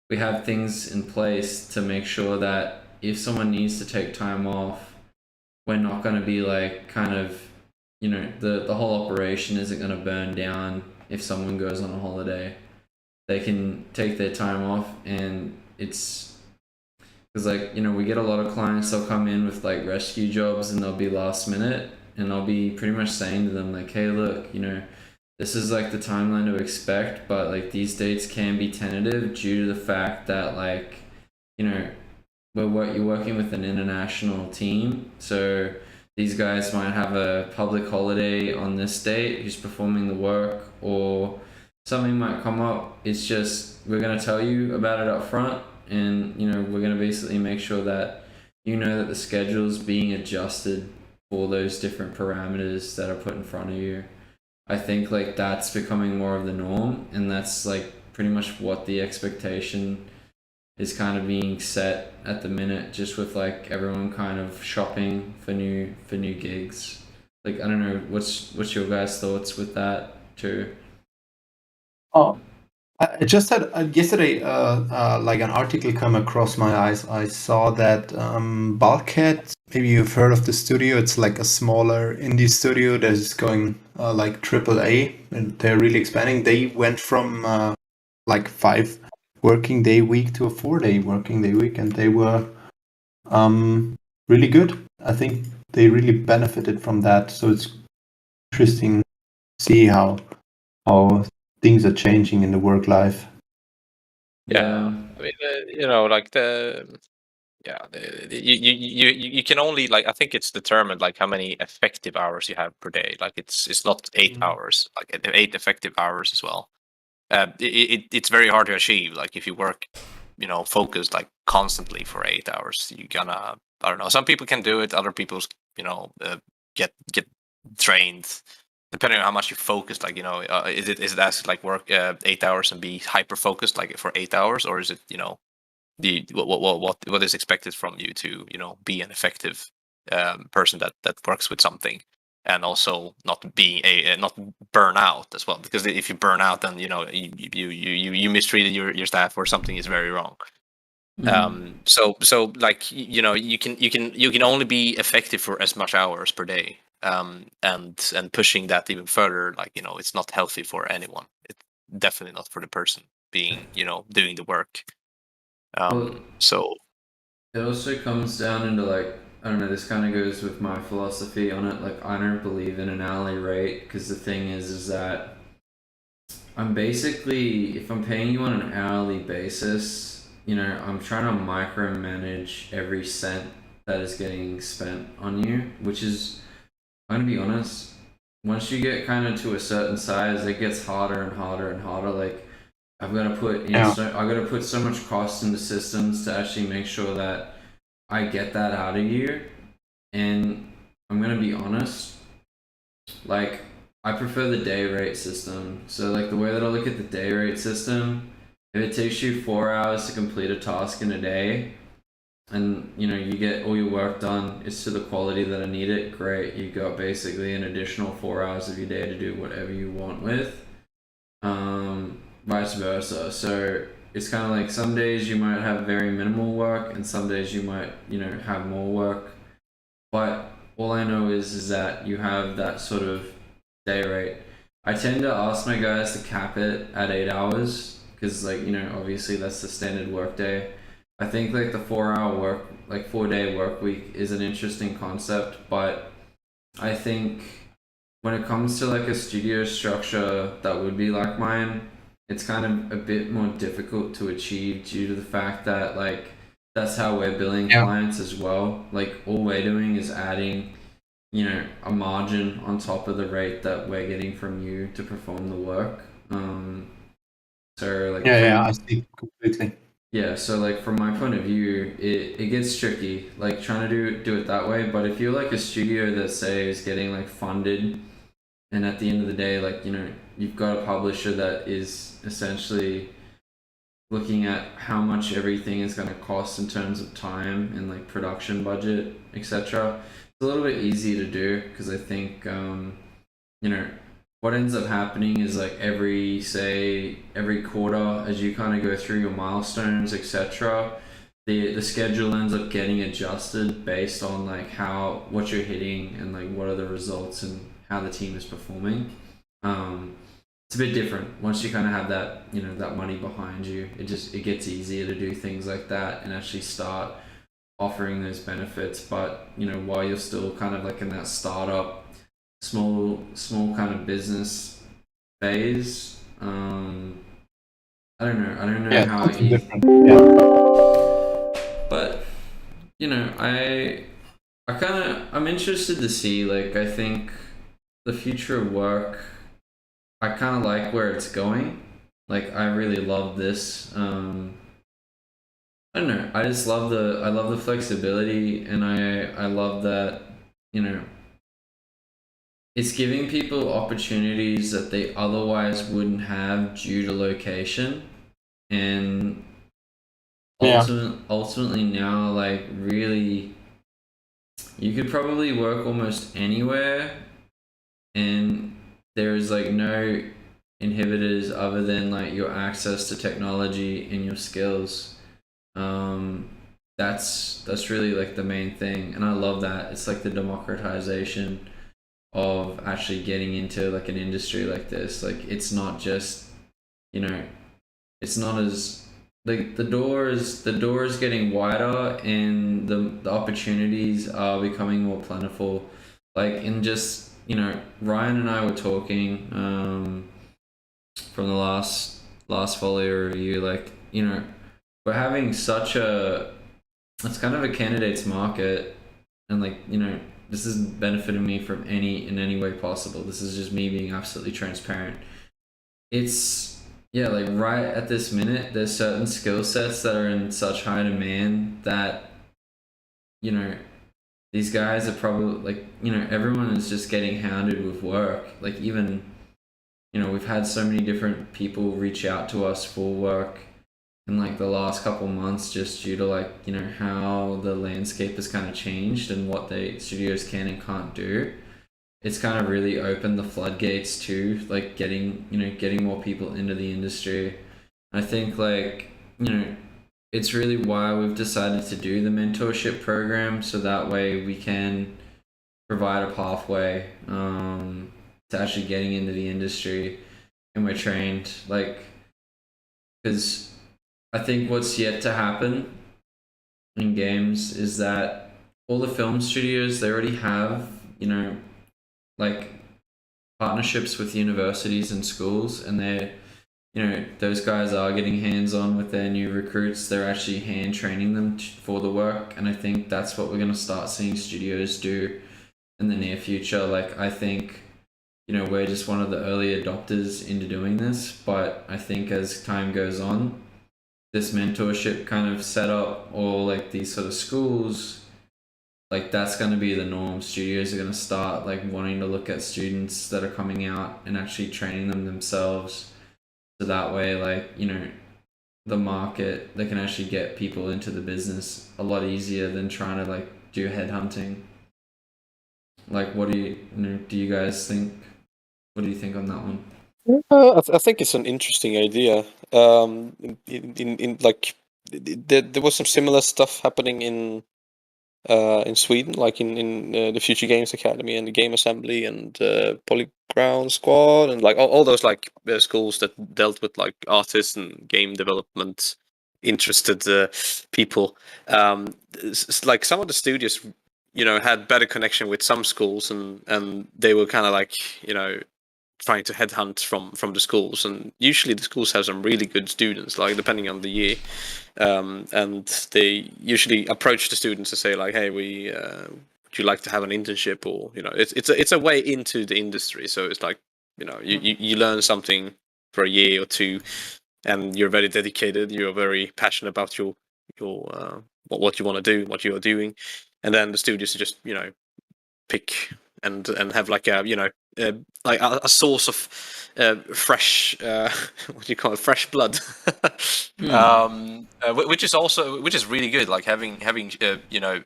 we have things in place to make sure that if someone needs to take time off, we're not going to be like kind of, you know, the whole operation isn't going to burn down if someone goes on a holiday. They can take their time off, and it's because, like, you know, we get a lot of clients, they'll come in with like rescue jobs and they'll be last minute, and I'll be pretty much saying to them like, hey, look, you know, this is like the timeline to expect, but like these dates can be tentative due to the fact that, like, you know, you're working with an international team, so these guys might have a public holiday on this date who's performing the work, or something might come up. It's just, we're going to tell you about it up front, and, you know, we're going to basically make sure that you know that the schedule is being adjusted for those different parameters that are put in front of you. I think like that's becoming more of the norm, and that's like pretty much what the expectation is kind of being set at the minute, just with like everyone kind of shopping for new gigs. Like, I don't know, what's your guys' thoughts with that too? Oh, I just had yesterday, like an article come across my eyes. I saw that Bulkhead. Maybe you've heard of the studio. It's like a smaller indie studio that is going like AAA, and they're really expanding. They went from like 5 working day week to a 4-day working day week, and they were really good. I think they really benefited from that. So it's interesting to see how things are changing in the work life. Yeah, I mean, you know, like you can only, like, I think it's determined like how many effective hours you have per day. Like it's not 8 hours, like 8 effective hours as well. It's very hard to achieve. Like if you work, you know, focused like constantly for 8 hours, you're gonna, I don't know. Some people can do it. Other people, you know, get trained. Depending on how much you focus, like, you know, is it as like work 8 hours and be hyper focused like for 8 hours, or is it, you know, the what is expected from you to, you know, be an effective person that works with something, and also not be not burn out as well, because if you burn out, then, you know, you mistreated your staff, or something is very wrong. So like, you know, you can only be effective for as much hours per day, and pushing that even further, like, you know, it's not healthy for anyone. It's definitely not for the person being, you know, doing the work. So it also comes down into, like, I don't know, this kind of goes with my philosophy on it. Like, I don't believe in an hourly rate, because the thing is that I'm basically, if I'm paying you on an hourly basis, you know, I'm trying to micromanage every cent that is getting spent on you, which is, I'm gonna be honest, once you get kind of to a certain size, it gets harder and harder and harder. Like, I've got to put in I've got to put so much cost into systems to actually make sure that I get that out of you. And I'm gonna be honest, like, I prefer the day rate system. So like the way that I look at the day rate system, if it takes you 4 hours to complete a task in a day, and, you know, you get all your work done, it's to the quality that I need it, great. You got basically an additional 4 hours of your day to do whatever you want with. Vice versa. So it's kind of like some days you might have very minimal work, and some days you might, you know, have more work. But all I know is that you have that sort of day rate. I tend to ask my guys to cap it at 8 hours, because, like, you know, obviously that's the standard work day. I think like the 4-hour work, like 4-day work week is an interesting concept, but I think when it comes to like a studio structure that would be like mine, it's kind of a bit more difficult to achieve due to the fact that, like, that's how we're billing clients as well. Like, all we're doing is adding, you know, a margin on top of the rate that we're getting from you to perform the work. So like, I see completely. Yeah, so like from my point of view, it gets tricky, like trying to do it that way. But if you're like a studio that, say, is getting like funded, and at the end of the day, like, you know, you've got a publisher that is essentially looking at how much everything is going to cost in terms of time and like production budget, etc. It's a little bit easier to do, because I think, you know, what ends up happening is like every quarter, as you kind of go through your milestones, etc., the schedule ends up getting adjusted based on like what you're hitting and like what are the results and how the team is performing. It's a bit different once you kind of have that, you know, that money behind you. It gets easier to do things like that and actually start offering those benefits. But you know, while you're still kind of like in that startup, small kind of business phase, I don't know Yeah, how something you, different. Yeah. but you know, I'm interested to see, like, I think the future of work, I kind of like where it's going. Like, I really love this. I don't know. I just love I love the flexibility, and I love that, you know, it's giving people opportunities that they otherwise wouldn't have due to location. And Yeah. ultimately now, like, really, you could probably work almost anywhere, and there's like no inhibitors other than like your access to technology and your skills. That's really like the main thing, and I love that. It's like the democratization of actually getting into like an industry like this. Like, it's not just, you know, it's not as like the door is getting wider, and the opportunities are becoming more plentiful. Like, in just, you know, Ryan and I were talking from the last folio review. Like, you know, we're having such a, it's kind of a candidates market, and like, you know, this isn't benefiting me from in any way possible. This is just me being absolutely transparent. It's, yeah, like right at this minute, there's certain skill sets that are in such high demand that, you know, these guys are probably like, you know, everyone is just getting hounded with work. Like, even, you know, we've had so many different people reach out to us for work in like the last couple months, just due to like, you know, how the landscape has kind of changed and what studios can and can't do. It's kind of really opened the floodgates to like getting more people into the industry. I think, like, you know, it's really why we've decided to do the mentorship program, so that way we can provide a pathway to actually getting into the industry, and we're trained, like, because I think what's yet to happen in games is that all the film studios, they already have, you know, like partnerships with universities and schools, and they're, you know, those guys are getting hands-on with their new recruits. They're actually hand training them for the work, and I think that's what we're going to start seeing studios do in the near future. Like, I think, you know, we're just one of the early adopters into doing this, but I think as time goes on, this mentorship kind of setup, or like these sort of schools, like, that's going to be the norm. Studios are going to start like wanting to look at students that are coming out and actually training them themselves, so that way, like, you know, the market, they can actually get people into the business a lot easier than trying to like do headhunting. Like, what do do you guys think? What do you think on that one? I think it's an interesting idea. In like, there was some similar stuff happening in Sweden, like in the Future Games Academy and the Game Assembly and Polyground Squad, and like all those like schools that dealt with like artists and game development interested people. Like, some of the studios, you know, had better connection with some schools, and they were kind of like, you know, trying to headhunt from the schools, and usually the schools have some really good students, like depending on the year, and they usually approach the students to say like, hey, would you like to have an internship, or, you know, it's a way into the industry. So it's like, you know, you learn something for a year or two, and you're very dedicated, you're very passionate about your what you want to do, what you are doing, and then the studios just, you know, pick and have like a, you know, like a source of fresh what do you call it, fresh blood. Which is also, which is really good, like having you know,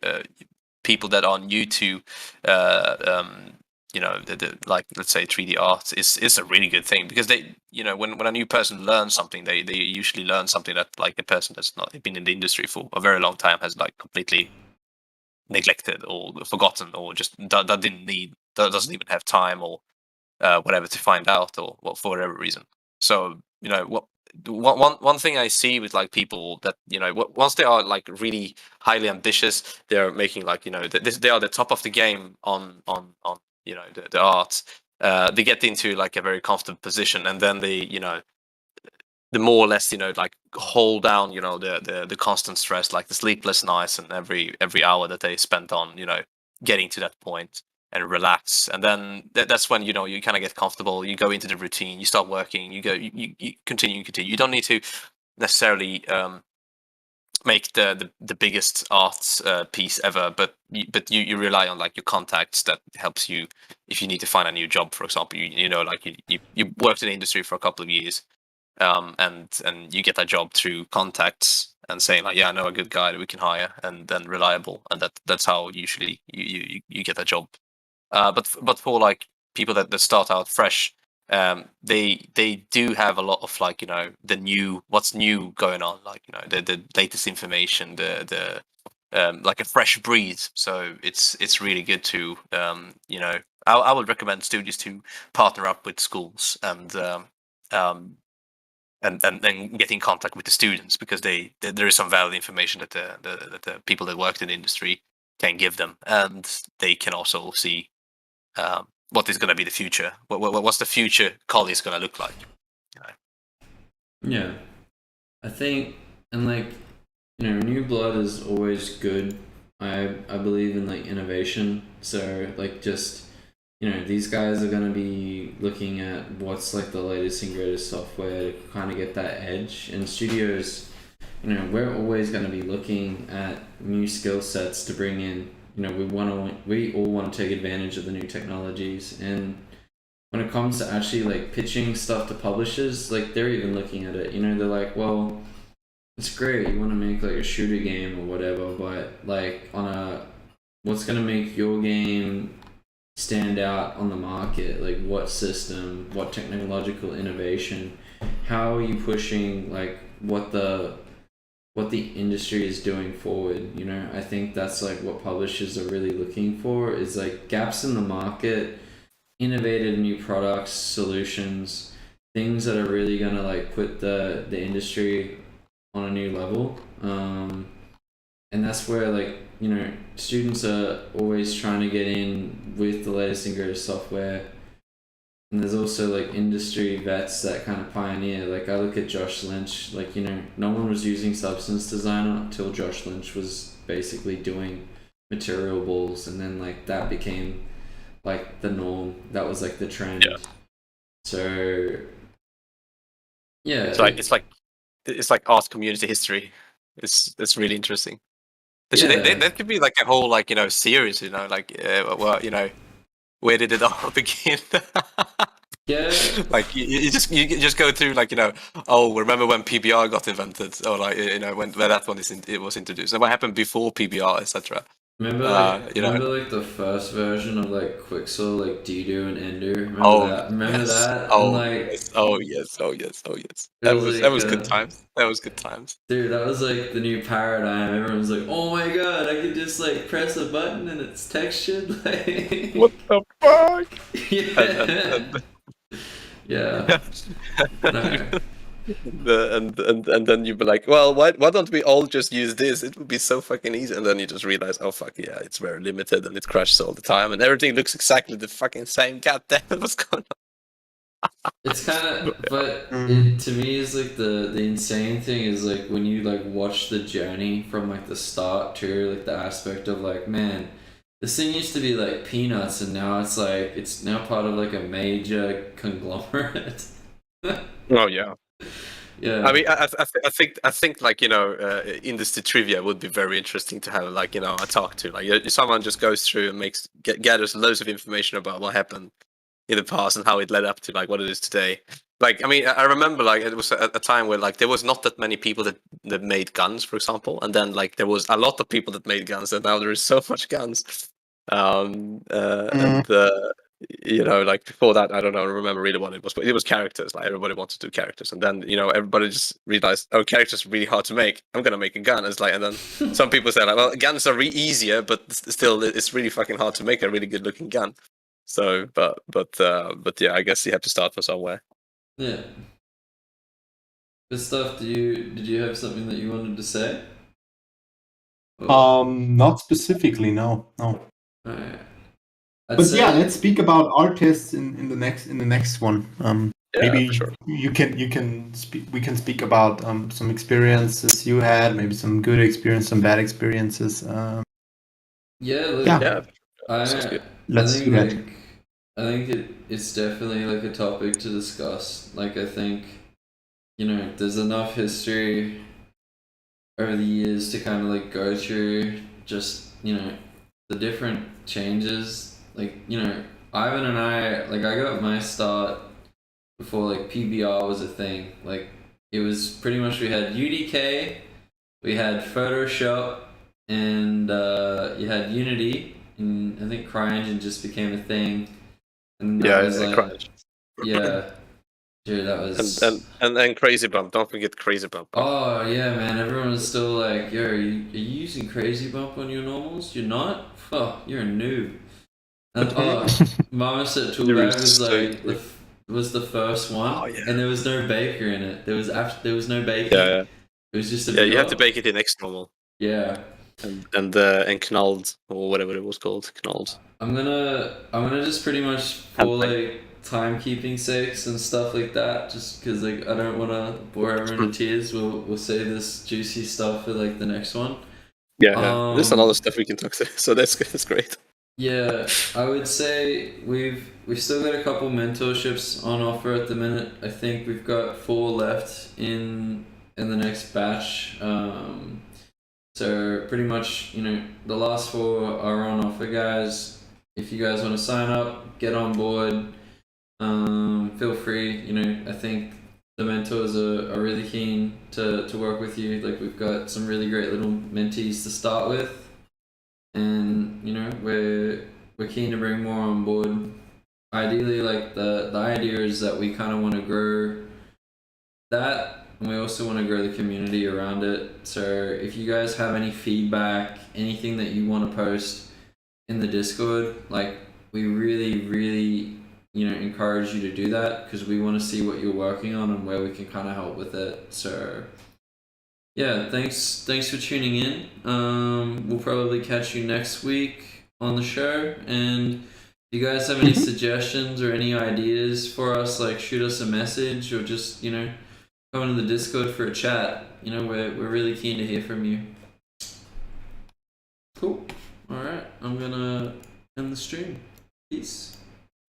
people that are new to like let's say 3D art is a really good thing, because they, when a new person learns something, they usually learn something that like a person that's not been in the industry for a very long time has like completely neglected or forgotten, or just doesn't even have time or whatever to find out, or for whatever reason. So one thing I see with like people that once they are like really highly ambitious, they're making like they are the top of the game on the art. They get into like a very comfortable position, and then they the more or less like hold down the constant stress, like the sleepless nights and every hour that they spent on getting to that point and relax. And then that's when you kind of get comfortable, you go into the routine, you start working, you continue. You don't need to necessarily make the biggest art piece ever, but you rely on like your contacts that helps you if you need to find a new job, for example. Like you worked in the industry for a couple of years, and you get that job through contacts and saying like, yeah, I know a good guy that we can hire, and then reliable, and that's how usually you get that job. But for like people that start out fresh, they do have a lot of like what's new going on, like the latest information, the like a fresh breeze. So it's really good to I would recommend studios to partner up with schools and then get in contact with the students, because there is some valuable information that the people that worked in the industry can give them, and they can also see what is going to be the future. What's the future college going to look like? Yeah, I think, and like new blood is always good. I believe in like innovation. So like just these guys are going to be looking at what's like the latest and greatest software to kind of get that edge. And studios, we're always going to be looking at new skill sets to bring in. We all want to take advantage of the new technologies. And when it comes to actually like pitching stuff to publishers, like they're even looking at it. They're like, well, it's great, you want to make like a shooter game or whatever, but like what's going to make your game stand out on the market? Like what system, what technological innovation, how are you pushing like what the industry is doing forward? I think that's like what publishers are really looking for, is like gaps in the market, innovative new products, solutions, things that are really going to like put the industry on a new level. And that's where like students are always trying to get in with the latest and greatest software. And there's also like industry vets that kind of pioneer. Like I look at Josh Lynch, like no one was using Substance Designer until Josh Lynch was basically doing material balls, and then like that became like the norm. That was like the trend. Yeah. So yeah, it's like art community history. It's really interesting. Yeah. That could be like a whole like series, like where did it all begin? Yeah. Like you just go through like oh, remember when PBR got invented, or like when that one it was introduced, and what happened before PBR, etc. Remember like the first version of like Quixel, like Dido and Ender. Remember that? Oh, and, like, yes. Oh yes. Oh yes. Oh yes. it That was was like, good times. That was good times. dude, that was like the new paradigm. Everyone's like, "Oh my god, I could just like press a button and it's textured." Like, What the fuck? yeah. Yeah. No. And then you'd be like, well, why don't we all just use this? It would be so fucking easy. And then you just realize, oh fuck yeah, it's very limited and it crashes all the time and everything looks exactly the fucking same. God damn it, what's going on? It's kind of, but it, to me, is like the insane thing is like when you like watch the journey from like the start to like the aspect of like, man, this thing used to be like peanuts and now it's like it's now part of like a major conglomerate. Oh yeah. Yeah. I mean, I think like industry trivia would be very interesting to have like a talk to, like someone just goes through and gathers loads of information about what happened in the past and how it led up to like what it is today. Like I mean, I remember like it was a time where like there was not that many people that made guns, for example, and then like there was a lot of people that made guns, and now there is so much guns. And you know, like before that, I don't know, I remember really what it was, but it was characters. Like everybody wanted to do characters, and then you know everybody just realized, oh, characters are really hard to make. I'm gonna make a gun. It's like, and then some people say like, well, guns are easier, but still, it's really fucking hard to make a really good looking gun. So, but yeah, I guess you have to start from somewhere. Yeah. Good stuff. Did you have something that you wanted to say? Not specifically, no. Alright. But yeah, let's speak about art tests in the next one. Yeah, Maybe for sure. we can speak about some experiences you had, maybe some good experience, some bad experiences. Yeah, sounds good. Let's do that. I think it's definitely like a topic to discuss. Like I think, you know, there's enough history over the years to kind of like go through just, you know, the different changes. Like, you know, Ivan and I, like I got my start before like PBR was a thing. Like it was pretty much we had UDK, we had Photoshop, and you had Unity, and I think CryEngine just became a thing. And that was like, CryEngine. yeah, dude, that was and Crazy Bump. Don't forget Crazy Bump. Oh yeah, man! Everyone was still like, "Yo, are you using Crazy Bump on your normals? You're not? Oh, you're a noob." And Mama Set Toolbag was like was the first one, Oh, yeah. and there was no baker in it. There was no baking. Yeah. It was just a you had to bake it in X normal. Yeah. And Knald or whatever it was called, Knald. I'm gonna just pretty much for like timekeeping sakes and stuff like that, just because like I don't want to bore everyone to tears. We'll save this juicy stuff for like the next one. Yeah. There's a lot of stuff we can talk to, so that's great. Yeah, I would say we've still got a couple mentorships on offer at the minute. I think we've got 4 left in the next batch. So pretty much, you know, the last 4 are on offer, guys. If you guys want to sign up, get on board. Feel free. You know, I think the mentors are really keen to work with you. Like we've got some really great little mentees to start with. And you know we're keen to bring more on board. Ideally, like the idea is that we kind of want to grow that, and we also want to grow the community around it. So if you guys have any feedback, anything that you want to post in the Discord, like we really you know encourage you to do that, because we want to see what you're working on and where we can kind of help with it. So yeah, thanks for tuning in. We'll probably catch you next week on the show. And if you guys have any suggestions or any ideas for us, like shoot us a message or just, you know, come into the Discord for a chat. You know, we're really keen to hear from you. Cool. Alright, I'm gonna end the stream. Peace.